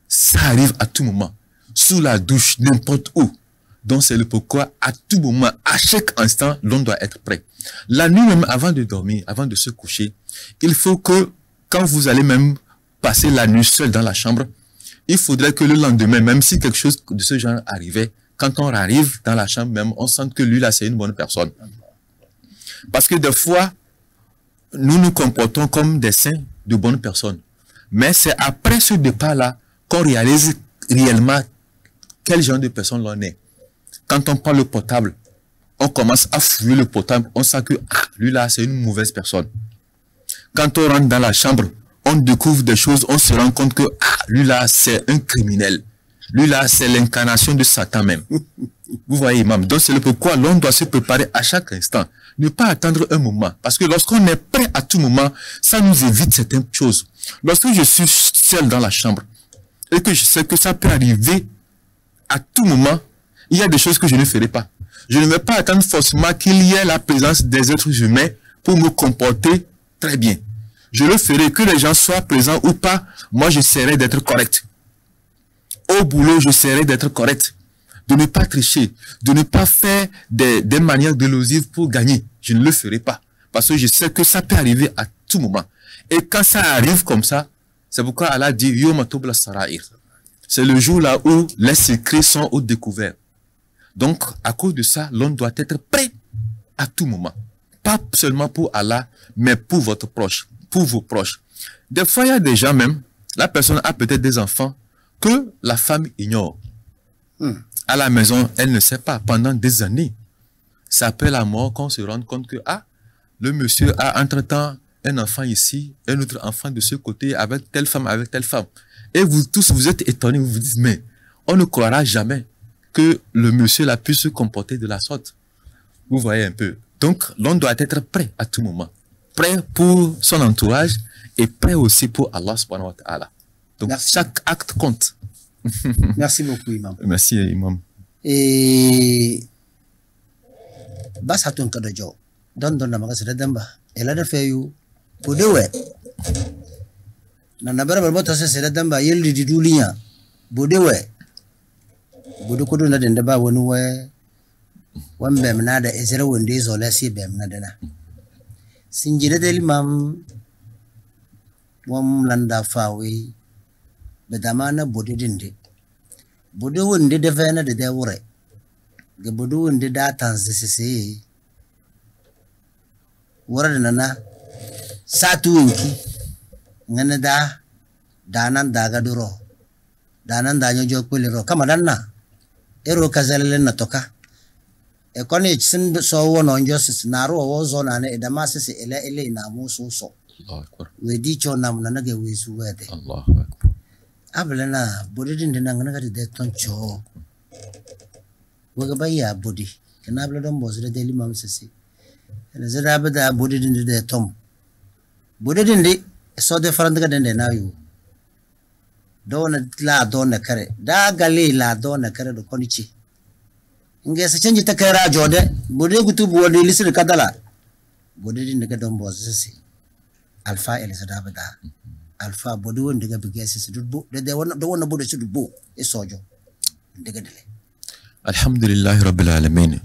Ça arrive à tout moment. Sous la douche, n'importe où. Donc c'est le pourquoi, à tout moment, à chaque instant, l'on doit être prêt. La nuit même, avant de dormir, avant de se coucher, il faut que, quand vous allez même passer la nuit seul dans la chambre, il faudrait que le lendemain, même si quelque chose de ce genre arrivait, quand on arrive dans la chambre même, on sent que lui là, c'est une bonne personne. Parce que des fois, nous nous comportons comme des saints de bonnes personnes. Mais c'est après ce départ-là qu'on réalise réellement quel genre de personne l'on est. Quand on prend le portable, on commence à fouiller le portable, on sent que lui là, c'est une mauvaise personne. Quand on rentre dans la chambre, on découvre des choses, on se rend compte que lui là, c'est un criminel. Lui là, c'est l'incarnation de Satan même. Vous voyez, imam. Donc c'est le pourquoi l'on doit se préparer à chaque instant. Ne pas attendre un moment. Parce que lorsqu'on est prêt à tout moment, ça nous évite certaines choses. Lorsque je suis seul dans la chambre, et que je sais que ça peut arriver à tout moment, il y a des choses que je ne ferai pas. Je ne vais pas attendre forcément qu'il y ait la présence des êtres humains pour me comporter très bien. Je le ferai, que les gens soient présents ou pas, moi j'essaierai d'être correct. Au boulot, j'essaierai d'être correct. De ne pas tricher, de ne pas faire des manières délosives pour gagner. Je ne le ferai pas. Parce que je sais que ça peut arriver à tout moment. Et quand ça arrive comme ça, c'est pourquoi Allah dit Yawma tubla sarair. C'est le jour là où les secrets sont au découvert. Donc, à cause de ça, l'on doit être prêt à tout moment. Pas seulement pour Allah, mais pour votre proche, pour vos proches. Des fois, il y a des gens même, la personne a peut-être des enfants que la femme ignore. À la maison, elle ne sait pas pendant des années. C'est après la mort qu'on se rend compte que, le monsieur a entre-temps un enfant ici, un autre enfant de ce côté, avec telle femme. Et vous tous, vous êtes étonnés, vous vous dites, mais on ne croira jamais que le monsieur là puisse se comporter de la sorte. Vous voyez un peu. Donc, l'on doit être prêt à tout moment. Prêt pour son entourage et prêt aussi pour Allah subhanahu wa ta'ala. Donc, merci. Chaque acte compte. Merci beaucoup, imam. Merci, imam. Et basa tun kada jo don na magasa da damba ela da fayu ko de we na bara barba se sera damba yelli di duliya bode we bode ko na den da ba wani we wan bem na da ezra wonde zo la si bem na dana sinjira del mam wam landa fawe bedamana bode dinde bode wonde de vena de wure ga bode wonde da tanze sese wura nana satu winki ngana da danan daga duro danan danyo jokwele ro kama danna ero kazalele na toka e kone sin so wono njosis na ro wo zo na ne da masisi ele na musu so Allahu akbar we di cho nam na nage we su wede Allahu akbar ablana bodi din na ngana ga de ton cho wo ga baya bodi kana bla don boz de limam sisi ene zada bada bodi din de tom bodi din de so de farand ga den de na yu dona la dona kare da gali la dona kare do konichi nge se chanji ta kare jode bodi gutu bodi lisir kadala bodi din ga don boz sisi alfa el zada bada alfa bodi won daga bige sisi dubbo de wona bodi su dubbo e sojo daga dele alhamdulillah rabbil alamin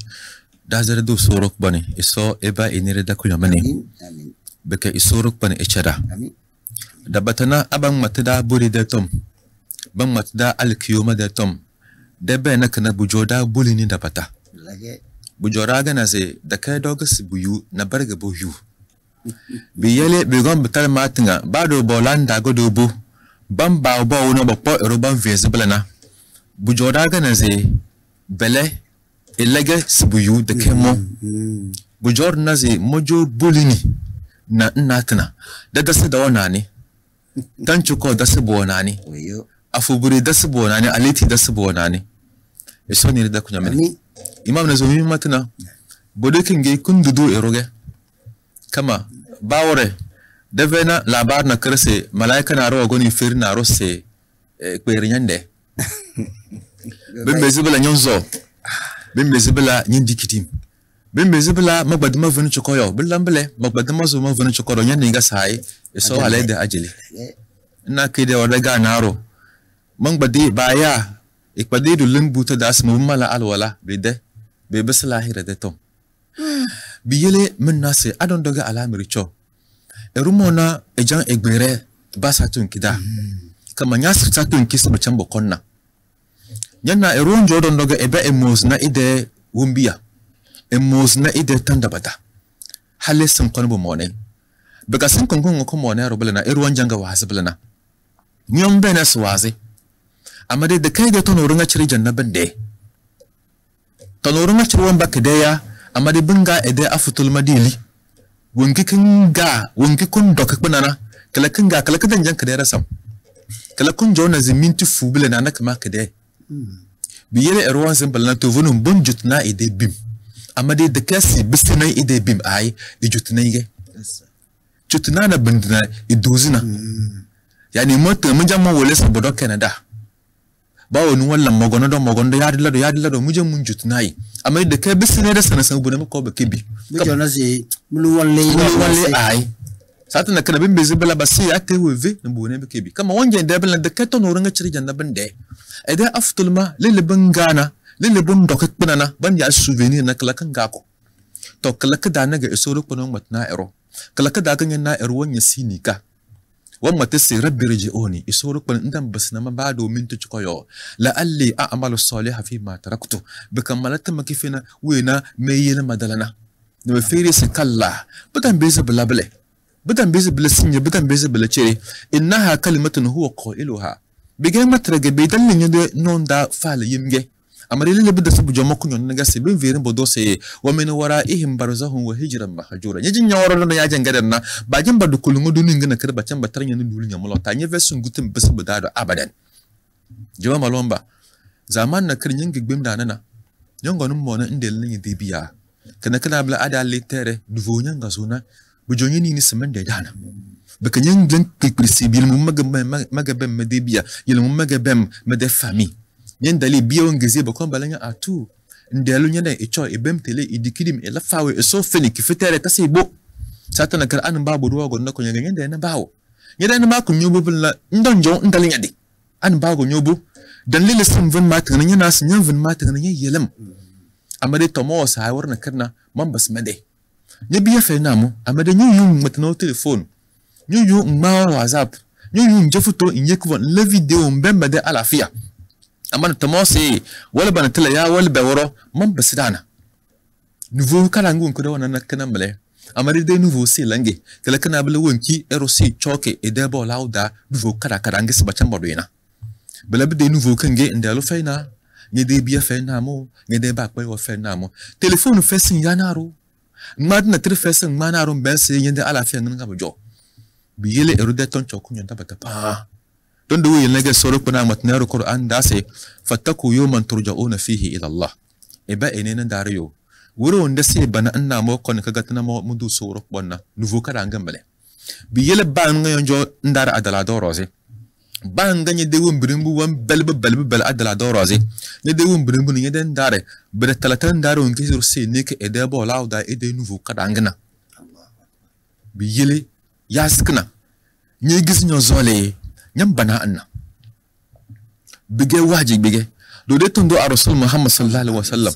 da zara do sorok bane iso eba inire da kunya mane amin beke isorok bane echada amin da batana aban matada buri da tom ban matada alkiyoma da tom da be na kana bujoda bulini da bata lage bujora ga na se da kai dogas buyu na barga buyu biyele be gon batal matinga bado bolanda go do bu ban ba bo no bo roban visible na bujora ga na se bele ilaga sibuyu da kemo bujor nazi mojo bulini na natna da dasu da wana ne dan chuko dasu bona ne oyo afuburi dasu bona ne aliti dasu bona ne eso ne da kunya mene imam nazo mi matna bodokin ge kundudu eroge kama bawore da vena labar na krese malaika na ro goni fir na ro se kwerinyande bembe zibala nyonzo bembe zibala nyindikitim bembe zibala magbadima vunu chokoyo bilambele magbadima zo ma vunu chokoro nyande nga sai eso alede ajili na kide wadaga naro mangbadi baya ikbadi du limbuta das mumala alwala bide be besla hira de tom biyele min nase adon doga alamiri cho erumona ejan egbere basatun kida kama nyasir tatun kisba chambo konna Yana erun jodon doga ebe emos na ide wumbia emos na ide tandabata hale san kono bo mone bega san kon ko mone ro belana erwan janga wazi belana nyom bena swazi amade de kai de tono runga chiri janna bende tono runga chiri won bakdeya amade bunga ede afutul madili wonki kinga wonki kun doka kunana kala kinga kala kidan janka de rasam kala kun jona ziminti fu belana nakama kede biyele erwan simple na to vunum bunjutna ide bim amade de kasi bisna ide bim ay ijutna yige jutna na bindna iduzina yani moto mujamma wole sabodo Canada bawo nu wala mogondo yadi lado mujam munjutna yi amade de ka bisna da sana san bunam ko be kebi mujona si mulu walle ay satana kana bimbe zibala basi ate weve mbune be kebi kama wonje ndebel de ka to no ranga chiri janna bende ede aftulma lele bangana lele bun dokat banana ban ya souvenir na kala kan gako to kala kada naga isoro kono matna ero kala kada kan na ero wanya sinika wan mata sai rabbi rji'uni isoro kono indan basna ma ba do min tuci koyo la alli a'malu salih fi ma taraktu bikamalata makifina wena meyina madalana no fere se kalla budan beza bulabule budan beza bulasinya budan beza bulacere innaha kalimatun huwa qailuha bigen matrage be dalin yede non da fal yimge amari le bida su bujo makunyon naga se ben verin bodo se wa min waraihim barzahum wa hijran mahjura yajin nyawro na yajan gadan na bajin badu kulungo dunin gina kirba can batar yana dulin ya mulota nye vesun gutin bisu budado abadan jama malomba zaman na kirin gigbim da nana yongonun mo na indel ni debiya kana kana bla ada litere duvo nyanga sona bujo nyini ni semen de dana baka yin glen prisibil mu magabem medebia yele mu magabem mede famille yen dali biyo ngeze ba kon balanya atu ndelu nyane echo ebem tele idikidim ela fawe eso feni ki fetere tasebo satana kar an babu ruwa gonna ko nyanga yende na bawo Yada na ma ku nyobo bula ndon jo ndalin yadi. An ba go nyobo dan lele sim vin ma tan nya nas nya vin ma tan nya yelam. Amade tomo sa war na karna man bas made. Nya biya fe namu amade nyu yu matno telephone. Nyu yu ma WhatsApp. Nyu yu njefuto inyekwa le video mbemba de alafia. Amana tomo se wala bana tala ya wala beworo man bas dana. Nouveau kalangu ko wana na kana male. Amade de nouveau se lange kala kana bala wonki erosi choke e de bo lauda nouveau kada ngi sba chambodo ina. Bala de nouveau kange ndalo faina nye de biya faina mo nye de ba kwa faina mo. Telephone fesin yanaro. Mad na tre fesin manaro bense yende ala fi nga bojo. Biyele erude ton choku nyanta batapa. Don do yele nge soro kuna matnaro Qur'an dase fattaku yawman turja'una fihi ila Allah. Eba enena dariyo. Wuro ndase bana anna mo kon kaga tana mo mudu soro bonna nouveau kada ngambale. Biyele ba nga yonjo ndara adala doroze. Ba nga nye de won birimbu wan belbe adala doroze. Nye de won birimbu nye den dare bere talatan dare on kisur se neke ede bo lauda ede nouveau kada ngana. Biyele yaskna nye gis nyo zole nyam bana anna. Bige waji bige do de tondo a Rasul Muhammad sallallahu alaihi wasallam.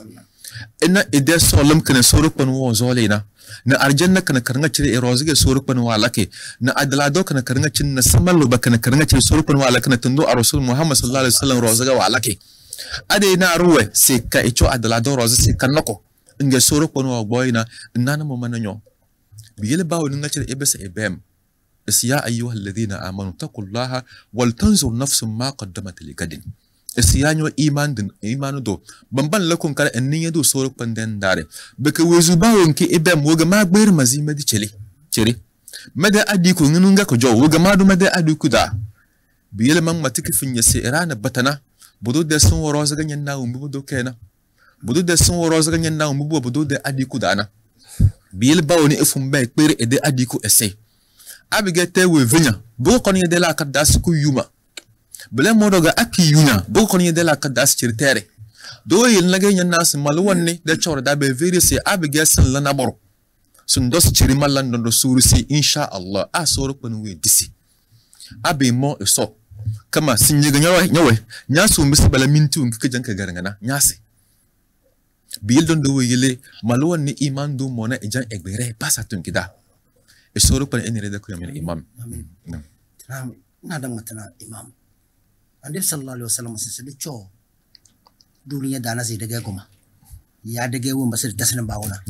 Ina ide solam kana sorok pan wo zole na arjanna kana karanga cire erozige sorok pan wa lake na adlado kana karanga cin na samallo ba kana karanga cire sorok pan wa lake na tondo a Rasul Muhammad sallallahu alaihi wasallam rozaga wa lake ade na ruwe se ka icho adlado roza se kanoko inge sorok pan wa boyna nana mo mananyo biyele bawo ninga cire ebesa ebem ya ayyuhal ladhina amanu taqullaha wal tanzur nafsum ma qaddamat ligadin isiyanyo imanu do bamban lakon kala ennin yado sorok panden dare baka wezu bawon ki ibem woga ma gber mazima di chere mada adi ko ngunga ko jo woga ma do mada adi ku da biyele man matiki finya se irana batana budu de sun woro zaga nyanna umbu do kena budu de sun woro zaga nyanna umbu budu de adi ku dana biyele bawoni efum ba gber ede adi ku ese abigete we vinya bo kon yede la kadas ku yuma bele modoga aki yuna bo kon yede la kadas chirtere do yel nage nyanas malwanni de chor da be virisi abige san lana boro sun dos chiri malan do surisi insha Allah a soro kon we disi abe mo eso kama sinye nyawe nyasu mbisi bala mintu ngike janka garangana nyase bil don do yele malwanni iman do mona ejan egbere pasatun kida esoro pan enire da ko yamin imam na dan matana imam ande sallallahu alaihi wasallam sai da cho duniya da na sai daga goma ya daga won basir tasna bawuna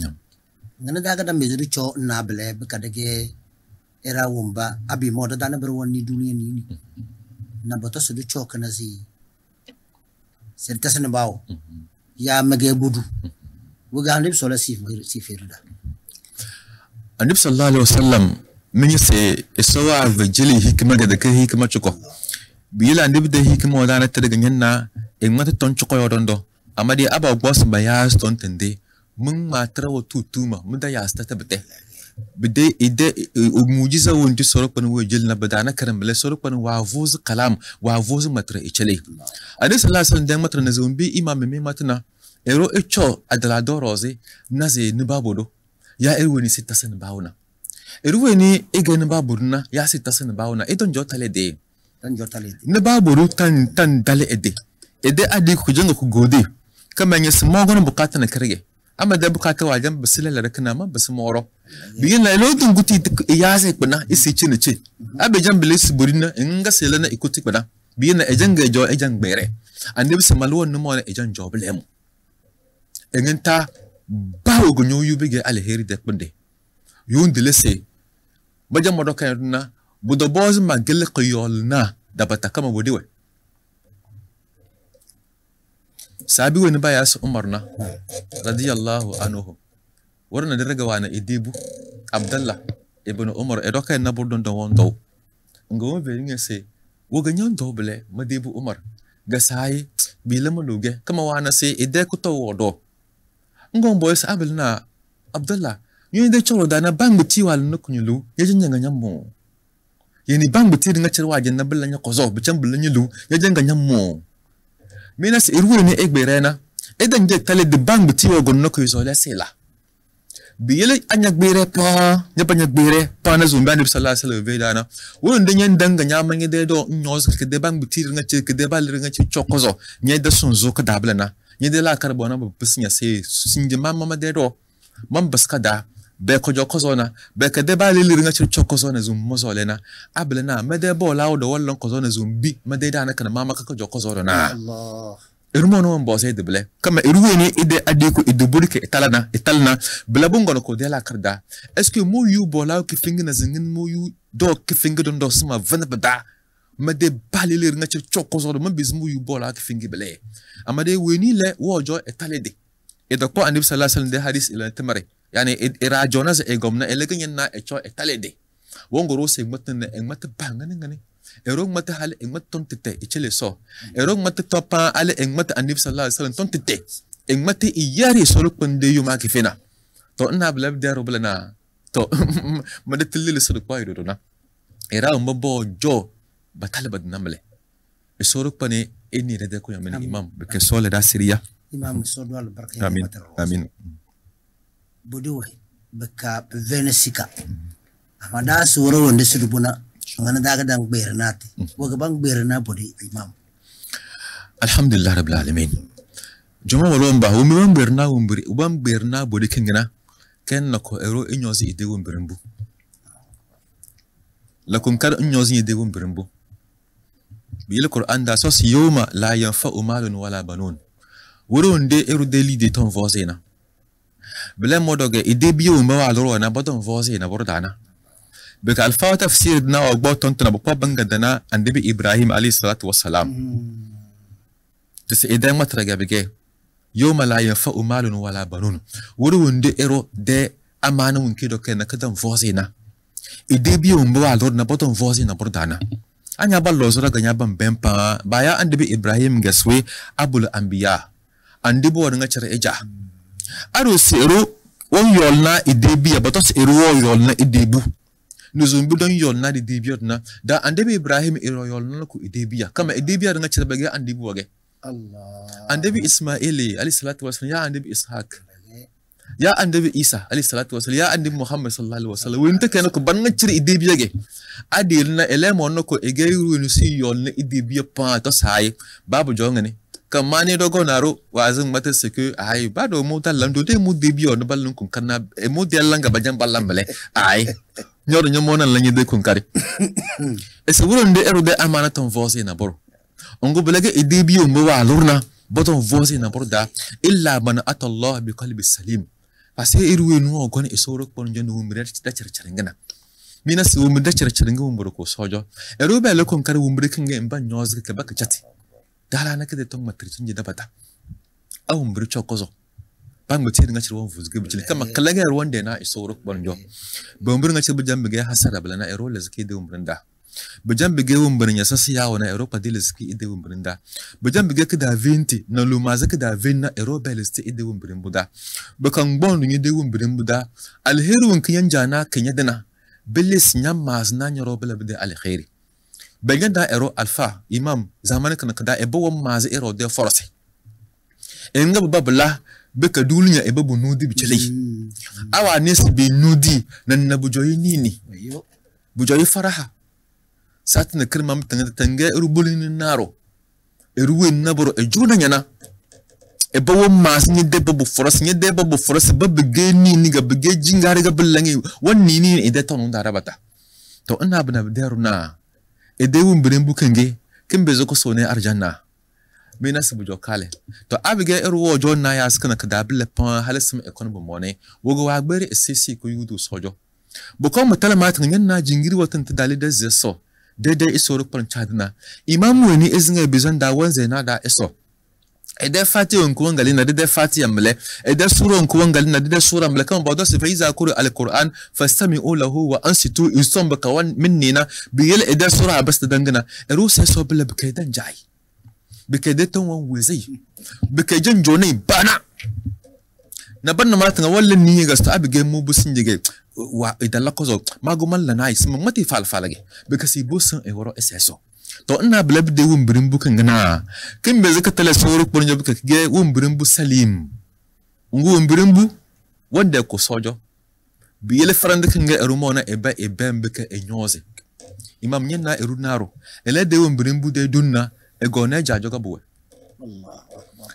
ngana daga da mezu cho na bele baka daga era womba abi moda da na bar woni duniya ni na bata su da cho kana sai tasna bawo ya mage budu wuga ande sallallahu alaihi wasallam Annabi sallallahu alaihi wasallam min yase isawa vajili hikma ga da kai hikma chuko biyela annabi da hikma wadana ta daga nyanna en mata ton chuko yodondo amadi aba boss bayas ton tende mun matra wa tutuma mun da yasta ta bete bide ide mujiza wonti soropan wo jilna badana karam bele soropan wa vuz kalam wa vuz matra ichele Annabi sallallahu alaihi wasallam dan matra na zombi imam me matna ero echo adala doroze naze ni babodo ya erweni sita sana bauna erweni egani baburuna ya sita sana bauna edon jotale de ne baburu tan dale ede adi ku jenga ku gode kama nyes mogon bukata na karge ama da bukata wajan basila la rakana ma bas moro biyin la lodun guti ya sai kuna isi cin ce abe jan bilis burina inga sela na ikuti kuna biyin na ejanga jo ejan gbere ande bisa malwon no mo na ejan jo blem engenta bawo gonyo yubige alheri de kunde yun dilese baja modoka yuna budo boz magel qiyolna da batakama wodiwe sabi wani baya su umarna radiyallahu anhu warna daraga wana idibu abdullah ibn umar edoka na burdon da wondo ngo be ngese woganyon doble madibu umar ga sai bilama luge kama wana se ide ku to wodo ngon boys abelna abdullah yende cholo dana bangbuti wal nukunyulu yejin nyammo yeni bangbuti dinga cerwa jenna bellanya kozo bicam bellanyulu yejin nyammo menas irwene egberena edan je tale de bangbuti wo gonno ko isola sela biyele anyak bere pa nyak bere pa na zumba ni sallallahu alaihi wasallam vedana won de nyen danga nyama nge de do nyos ke de bang bitir nga che ke de bal nga che chokozo nye de sonzo ka dablana nye de la karbona ba pisnya se sinje mama de do mam baska da be ko jokozo na be ke de bal nga che chokozo na zum mozolena ablana me de bo lawo do wallon kozo na zumbi me de da na kana mama ka jokozo na Allah irmono on bose de ble kama irweni ide adiko ide burike italana bla bungono ko de la karda est-ce que mo yu bola ki fingi na zingin mo yu do ki fingi don do sama vana bada ma de balile nga ci chokozo do ma bis mo yu bola ki fingi ble amade weni le wojo italede e do ko annabi sallallahu alaihi wasallam de hadis ila tamare yani ira jonas e gomna eleganyen na e cho italede wongoro se matna e mat bangane ngane erong mata hal engmat ton tete ichele so erong mata topa ale engmat annabi sallallahu alaihi wasallam ton tete engmat iyari solo pande yuma kifena to na blab daro blana to madatilil solo paido na era mbo jo batal bad namle e solo pane eni rede ko yamen imam ke sole da siriya imam so do al barka amin amin bodo baka venesika amada suro wonde sudubuna ngana daga dang bernati woga bang berna bodi imam alhamdulillah rabbil alamin juma walon ba wumi bang berna wumbiri ubam berna bodi kingana ken nako ero inyozi ide wumbirimbu lakum kar inyozi ide wumbirimbu bil qur'an da sos yawma la yanfa'u malun wala banun woronde ero deli de ton vozena bele modoge ide biyo ma waloro na bodon vozena bordana beka alfa tafsir na wa boton tana bapa banga dana annabi Ibrahim alayhi salatu wassalam tese idan matraga bege yawma la yanfa'u malun wala banun wurunde ero de amana mun kido ken kadan vozina ide biyo mba lord na boton vozina bordana anya ballo zura ganya ban bempa baya annabi Ibrahim gaswe abul anbiya andibo wanga chere eja aro sero won yolna ide biya botos ero yolna ide bu nuzumbu don yolna di dibiyot na da andebi Ibrahim iro yolna ku idebiya kama idebiya nga cirbage andibu wage Allah andebi Ismaili alayhi salatu wasallam ya andebi Ishaq ya andebi Isa alayhi salatu wasallam ya andebi Muhammad sallallahu alaihi wasallam winta kana ko ban nga cir idebiya ge adilna elemo nako egeyru ni si yolna idebiya pa to sai babu jongane kamane dogo naro wazin mata seke ai bado mu talando de mu debiyo no ballun kun kana e mu delanga bajan ballan bale ai nyoro nyamona lanyi de kun kare e se wuronde erude amana ton vosi na boro ongo belege idebiyo mbo wa lurna boton vosi na boro da illa man atallah bi qalbi salim ase irwe nu ogon e soro pon jenu mumre da cercerengana mina se wumre da cercerenga wumboro ko sojo erube le kun kare wumre kinga emba nyoz ke baka chati dala na kede tong matritin je dabata aw mbir chokozo bang mutir nga chirwon fuzge bicil kama kalaga rwande na isoro bonjo bombir nga chibu jambe ge hasara bala na ero lezki de umbrinda bujambe ge umbrin ya sasi yawo na ero padil lezki de umbrinda bujambe ge kida 20 na lumaza kida 20 na ero belesti de umbrin buda bakan bondu ni de umbrin buda alheru kin jana kenya dana bilis nyam mazna nyoro bala bide alkhairi baganda ero alfa imam zaman kan kada ebo mazi ero de force enga babla beka dulunya ebe bu nudi bicele awa nesi be nudi nan na bujoyi nini bujoyi faraha satna kirma mutanga tanga rubulin naro eruwen naboro ejuna nyana ebe wo mas ni de bu force ni de bu force babbe geni ni ga bege jingare ga bullangi wonni ni ide tonu da rabata to ina bana daruna ede wumbirin bukange kimbe zoko sone arjanna mina su bujo kale to abige erwo jonna ya skana kada bille pon halisum economy mone wogo wa gbere sisi ko yudu sojo boko mutala matin yanna jingiri watan ta dalida zeso dede isoro pon chadna imamu ni izinga bizon da wanze na da eso ede fati onku wangali na dede fati amle ede sura onku wangali na dede sura amle kan bodo se faiza qur'an alquran fastami'u lahu wa ansitu isum bakawan minnina biyel ede sura bas dangana eru se so bile bikaidan jai bikaidan wan wezi bikaidan jone bana na banna matan wallan ni ga sta abige mu busin jige wa idan lakozo magumal la nai sum mati falfalage bikasi busan e woro eseso to ina blab de wumbirin bukan gana kin be zaka tala soro pornyo buka ge wumbirin bu salim ngu wumbirin bu wanda ko sojo Biele frande kinga erumona eba ebembeke enyoze. Imam nyena erunaro. Ele de wombrimbu de dunna egone jajoga buwe.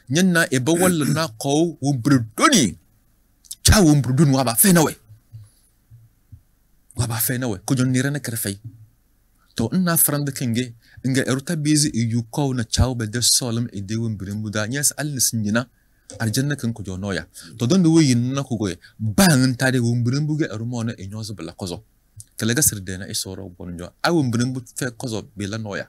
Nyena eba wala na ko wombruduni. Cha wombrudun waba fenawe. Waba fenawe. Kujon nirene kerfei. To nna frande kinge inga eruta bizi iyuko na chao be de solum e de wombrimbu da nyes alnisnyina. Arjanna kan kujo noya. To don duwe yinna kugoye. Bang tade wombrimbu ge erumona enyoze bela kozo. Kalega sirdena isoro bonjo. I wombrimbu fe kozo bela noya.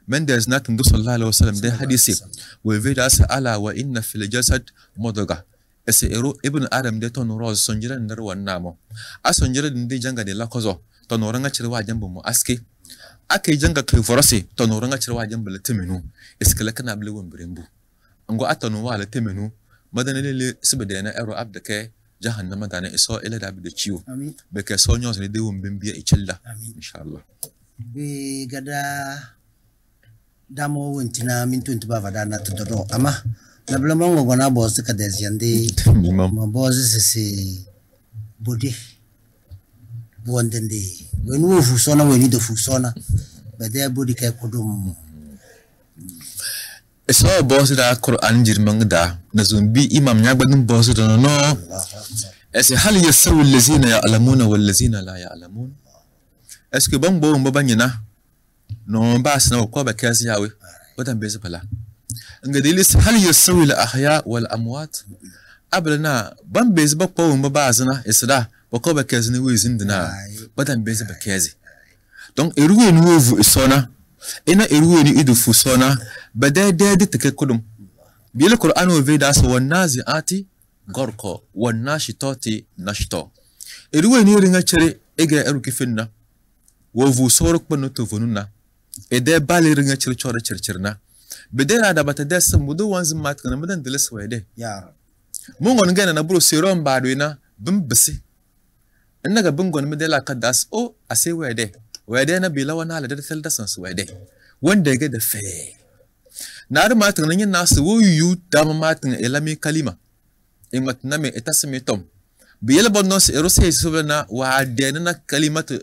Men there's nothing to sallallahu alaihi wasallam de hadisi. We vida sa ala wa inna fil jasad modoga. Ese ero ibn Adam de ton roz sonjira ndar wannamo. A sonjira de janga de la kozo. To no ranga cirwa jambu mo aske. Ake janga ke forasi to no ranga cirwa jambu le temenu. Eskala kana ble wombrimbu. Ngo atonu wala temenu. Madana le sibedena ero abdake jahannama dana iso ila da bi ciwo. Amin. Beke so nyos ne de wombimbiya ichilla. Inshallah. Be gada damo wontina min tuntu bava dana todo ama na blama ngo na boss ka desiande ma boss c'est body bondende when wo fusona when do fusona be de body ka kodum So boss da Quran jirmang da na zumbi imam nyagbadin boss da no ese hal yasawi allazina ya'lamuna wal lazina la ya'lamun est-ce que bon bo mbanyina no bas na ko ba kasi yawe wadan bezi fala ngadilis hal yasawi al ahya wal amwat ablana ban bezi ba ko mbazna isda ba ko ba kasi ni wizin dina wadan bezi ba kasi donc eruwe ni wovu isona ina eruwe ni idu fusona badade de take kudum bil qur'an wa vedas wan naziati gorko wan nashitati nashto eruwe ni ringa chere ega eru kifinna wovu sorok banu to vonuna ede bali ringa chere chora chercherna bedera da bata des mudu wanz mat kana mudan dilis wede ya mungon ngana na buru sirom badwina bimbisi innaga bungon medela kadas o ase wede na bilawa na da tel dasan wede wanda ga da fe na da matan nan yana su wuyu da matan elami kalima in matna me etasme tom biyel bonnos erose subana wa na kalimatu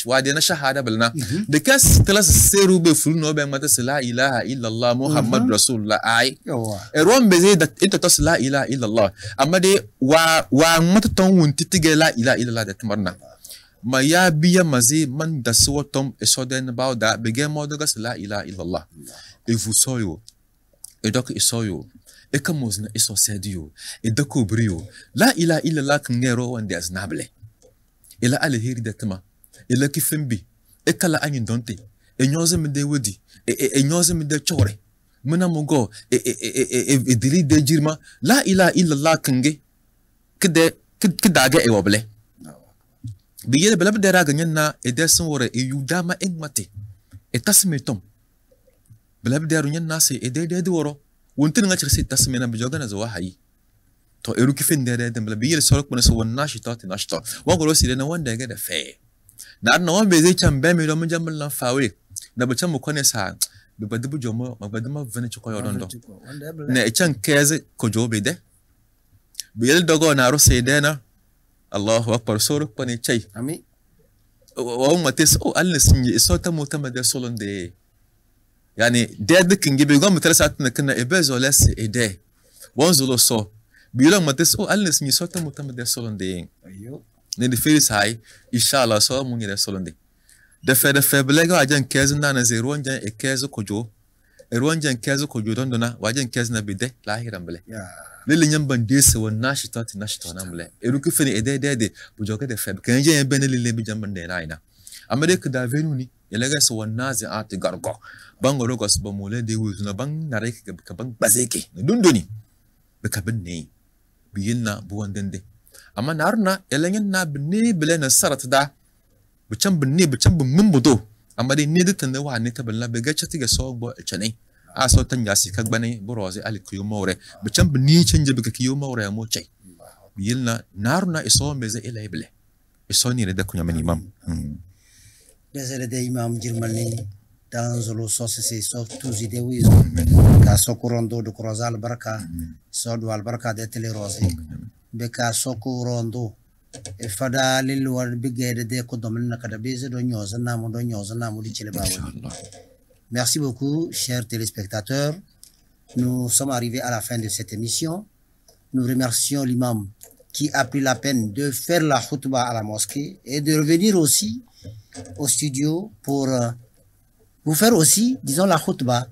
wa na shahada balna de kas telas seru be fulno be mata la ilaha illa allah muhammad rasulullah ai eron be zai da ita tas la ilaha illa allah amma de wa mata ton wunti tige la ilaha illa allah da tamarna ma ya biya mazi man da suwatom esoden ba da bege modo gas la ilaha illa allah e vous soyo e dok isoyo e kamozna iso sedio e dako brio la ilaha illa allah kngero wande aznable ila alheri da tama ila kifimbi e kala anyin donte e nyoze me de wodi e nyoze me de chore muna mugo e dili de jirma la ilaha illa allah knge kdaga e woble biyele bela bedera ganyen na edesun wore e yudama engmate e tasmetom bela bedera nyen na se edede woro wontin nga chirse tasme na bijoga na zawa hayi to eru kifin de bela biyele sorok bana so wonna shitati nashta wa goro sire na wanda ga da fe na wan be zai can be me do mun jamal lan fawe na bacan mu kone sa be badu jomo magbadu ma vene chiko yodondo na e can keze ko jobe de biyele dogo na ro se de na Allahu akbar sorok pani chay ami wa matis o alnisni isota mutamada solonde yani de kingi be gom terasat na kana ebezo les ede wonzulo so bilo matis o alnisni isota mutamada solonde ayo ne de felis hay inshallah so mun yede solonde de fe belega ajan kez na 0 jan e kez kojo e ronjan kez kojo dondona wajan kez na bide lahiran bele ya lele nyamba ndese wona shitati na shitona mle eruku fene ede bujoga de feb kanje yembe ne lele bijamba de naina amade kada venu ni yelega so wona ze ati gargo bango rogos ba mole de wuzu na bang nare ka bang bazeke dundoni be ka binne biyinna buwandende amma narna yelengen na binne bele na sarat da bucam binne bucam bin budo amade ne ditan da wa ne taballa be gachati ga so bo chane a so tan yasi kagbane boroze ali kuyo more bicam ni canje bika kiyo more mo chay biyilna naruna iso meze ila ible iso ni da kunya mani imam desere de imam jirmani dans lo so c'est so tous idées oui ka sokurondo do crozal baraka so do al baraka de tele rose be ka sokurondo fada lil war bigede de ko dom na kada beze do nyoza na mo di chele bawo. Merci beaucoup chers téléspectateurs. Nous sommes arrivés à la fin de cette émission. Nous remercions l'imam qui a pris la peine de faire la khutbah à la mosquée et de revenir aussi au studio pour vous faire aussi, disons, la khutbah,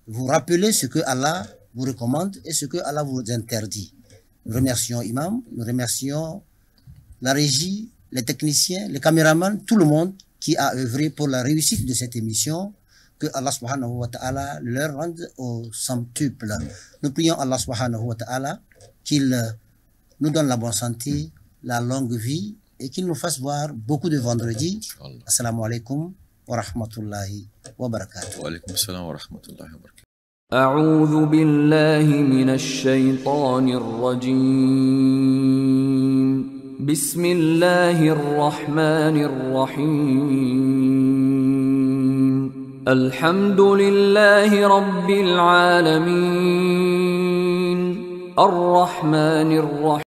vous rappeler ce que Allah vous recommande et ce que Allah vous interdit. Nous remercions l'imam, nous remercions la régie, les techniciens, les caméramans, tout le monde qui a œuvré pour la réussite de cette émission. Que Allah subhanahu wa ta'ala leur rende au centuple. Nous prions Allah subhanahu wa ta'ala qu'il nous donne la bonne santé, la longue vie et qu'il nous fasse voir beaucoup de vendredis. Assalamu alaikum wa rahmatullahi wa barakatuh. Wa alaikum assalam wa rahmatullahi wa barakatuh. أعوذ بالله من الشيطان الرجيم بسم الله الرحمن الرحيم الحمد لله رب العالمين الرحمن الرحيم